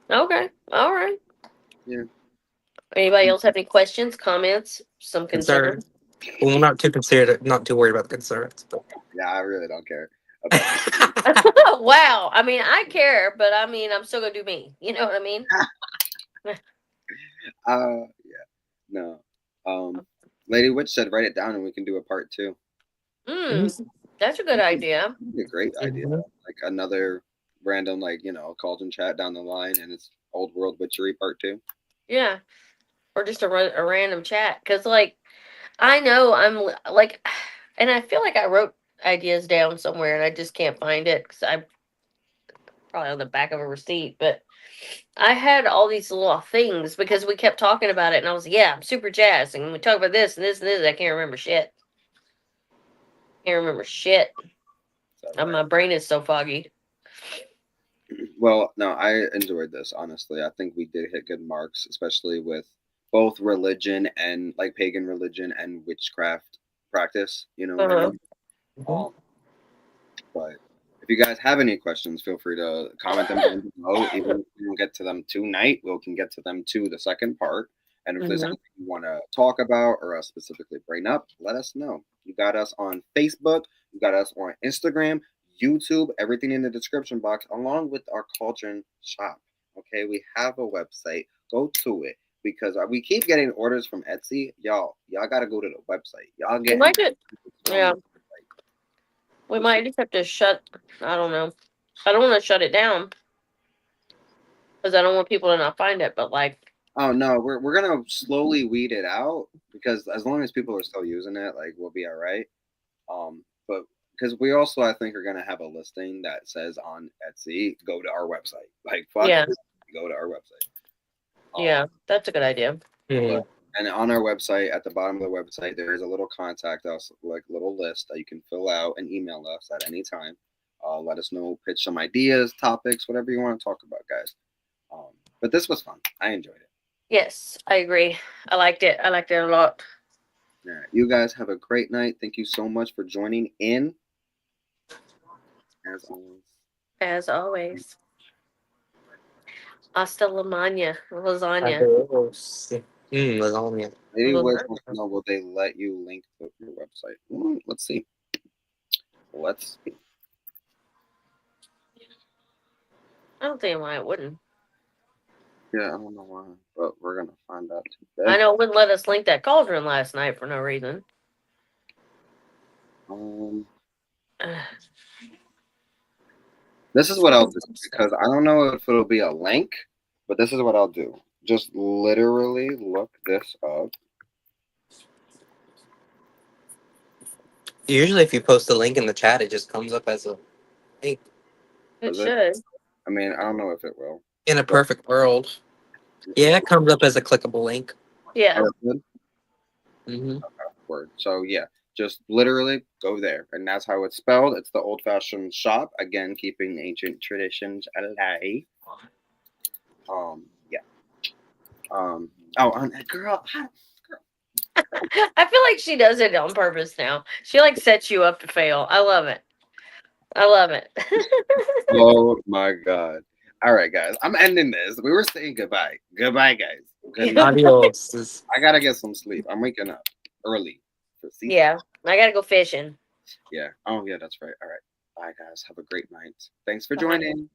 Okay. All right. Yeah. Anybody else have any questions, comments, some concerns? Well, not too worried about the concerns. But. Yeah, I really don't care. Wow. I mean, I care, but I mean, I'm still gonna do me. You know what I mean? Yeah. No. Lady Witch said write it down and we can do a part 2. That's a good idea. That'd be a great idea. Like another random, cauldron chat down the line, and it's old world witchery part 2. Yeah, or just a random chat. Because I know I'm and I feel like I wrote ideas down somewhere and I just can't find it because I'm probably on the back of a receipt. But I had all these little things because we kept talking about it, and I was like, yeah, I'm super jazzed, and we talk about this and this and this. I can't remember shit. My brain is so foggy. Well, no, I enjoyed this, honestly. I think we did hit good marks, especially with both religion and pagan religion and witchcraft practice, what I mean? But if you guys have any questions, feel free to comment them down below. Even if we don't get to them tonight, we can get to them to the second part. And if there's anything you want to talk about or specifically bring up, let us know. You got us on Facebook. You got us on Instagram, YouTube, everything in the description box, along with our Cauldron shop. Okay, we have a website. Go to it because we keep getting orders from Etsy. Y'all got to go to the website. Y'all get we might just have to I don't know. I don't want to shut it down because I don't want people to not find it. But oh no, we're gonna slowly weed it out because as long as people are still using it, we'll be all right. But because we also I think are gonna have a listing that says on Etsy, go to our website. Go to our website. Yeah, that's a good idea. And on our website, at the bottom of the website, there is a little contact us, little list that you can fill out and email us at any time. Let us know, pitch some ideas, topics, whatever you want to talk about, guys. But this was fun. I enjoyed it. Yes, I agree. I liked it. I liked it a lot. All right. You guys have a great night. Thank you so much for joining in. As always. Hasta lasagna. Lasagna. Maybe will they let you link to your website? Let's see. I don't think why it wouldn't. Yeah, I don't know why, but we're gonna find out today. I know it wouldn't let us link that cauldron last night for no reason. This is what I'll do because I don't know if it'll be a link, but this is what I'll do. Just literally look this up. Usually, if you post a link in the chat, it just comes up as a link. It should. I mean, I don't know if it will. In a perfect world. Yeah, it comes up as a clickable link. Yeah. Okay, word. So, yeah, just literally go there. And that's how it's spelled. It's the old-fashioned shop. Again, keeping ancient traditions alive. Yeah. Girl. I feel like she does it on purpose now. She sets you up to fail. I love it. I love it. Oh my god. All right, guys. I'm ending this. We were saying goodbye. Goodbye, guys. Good night. Adios. I gotta get some sleep. I'm waking up early for season. Yeah, I gotta go fishing. Yeah. Oh yeah, that's right. All right. Bye guys. Have a great night. Thanks for Bye. joining.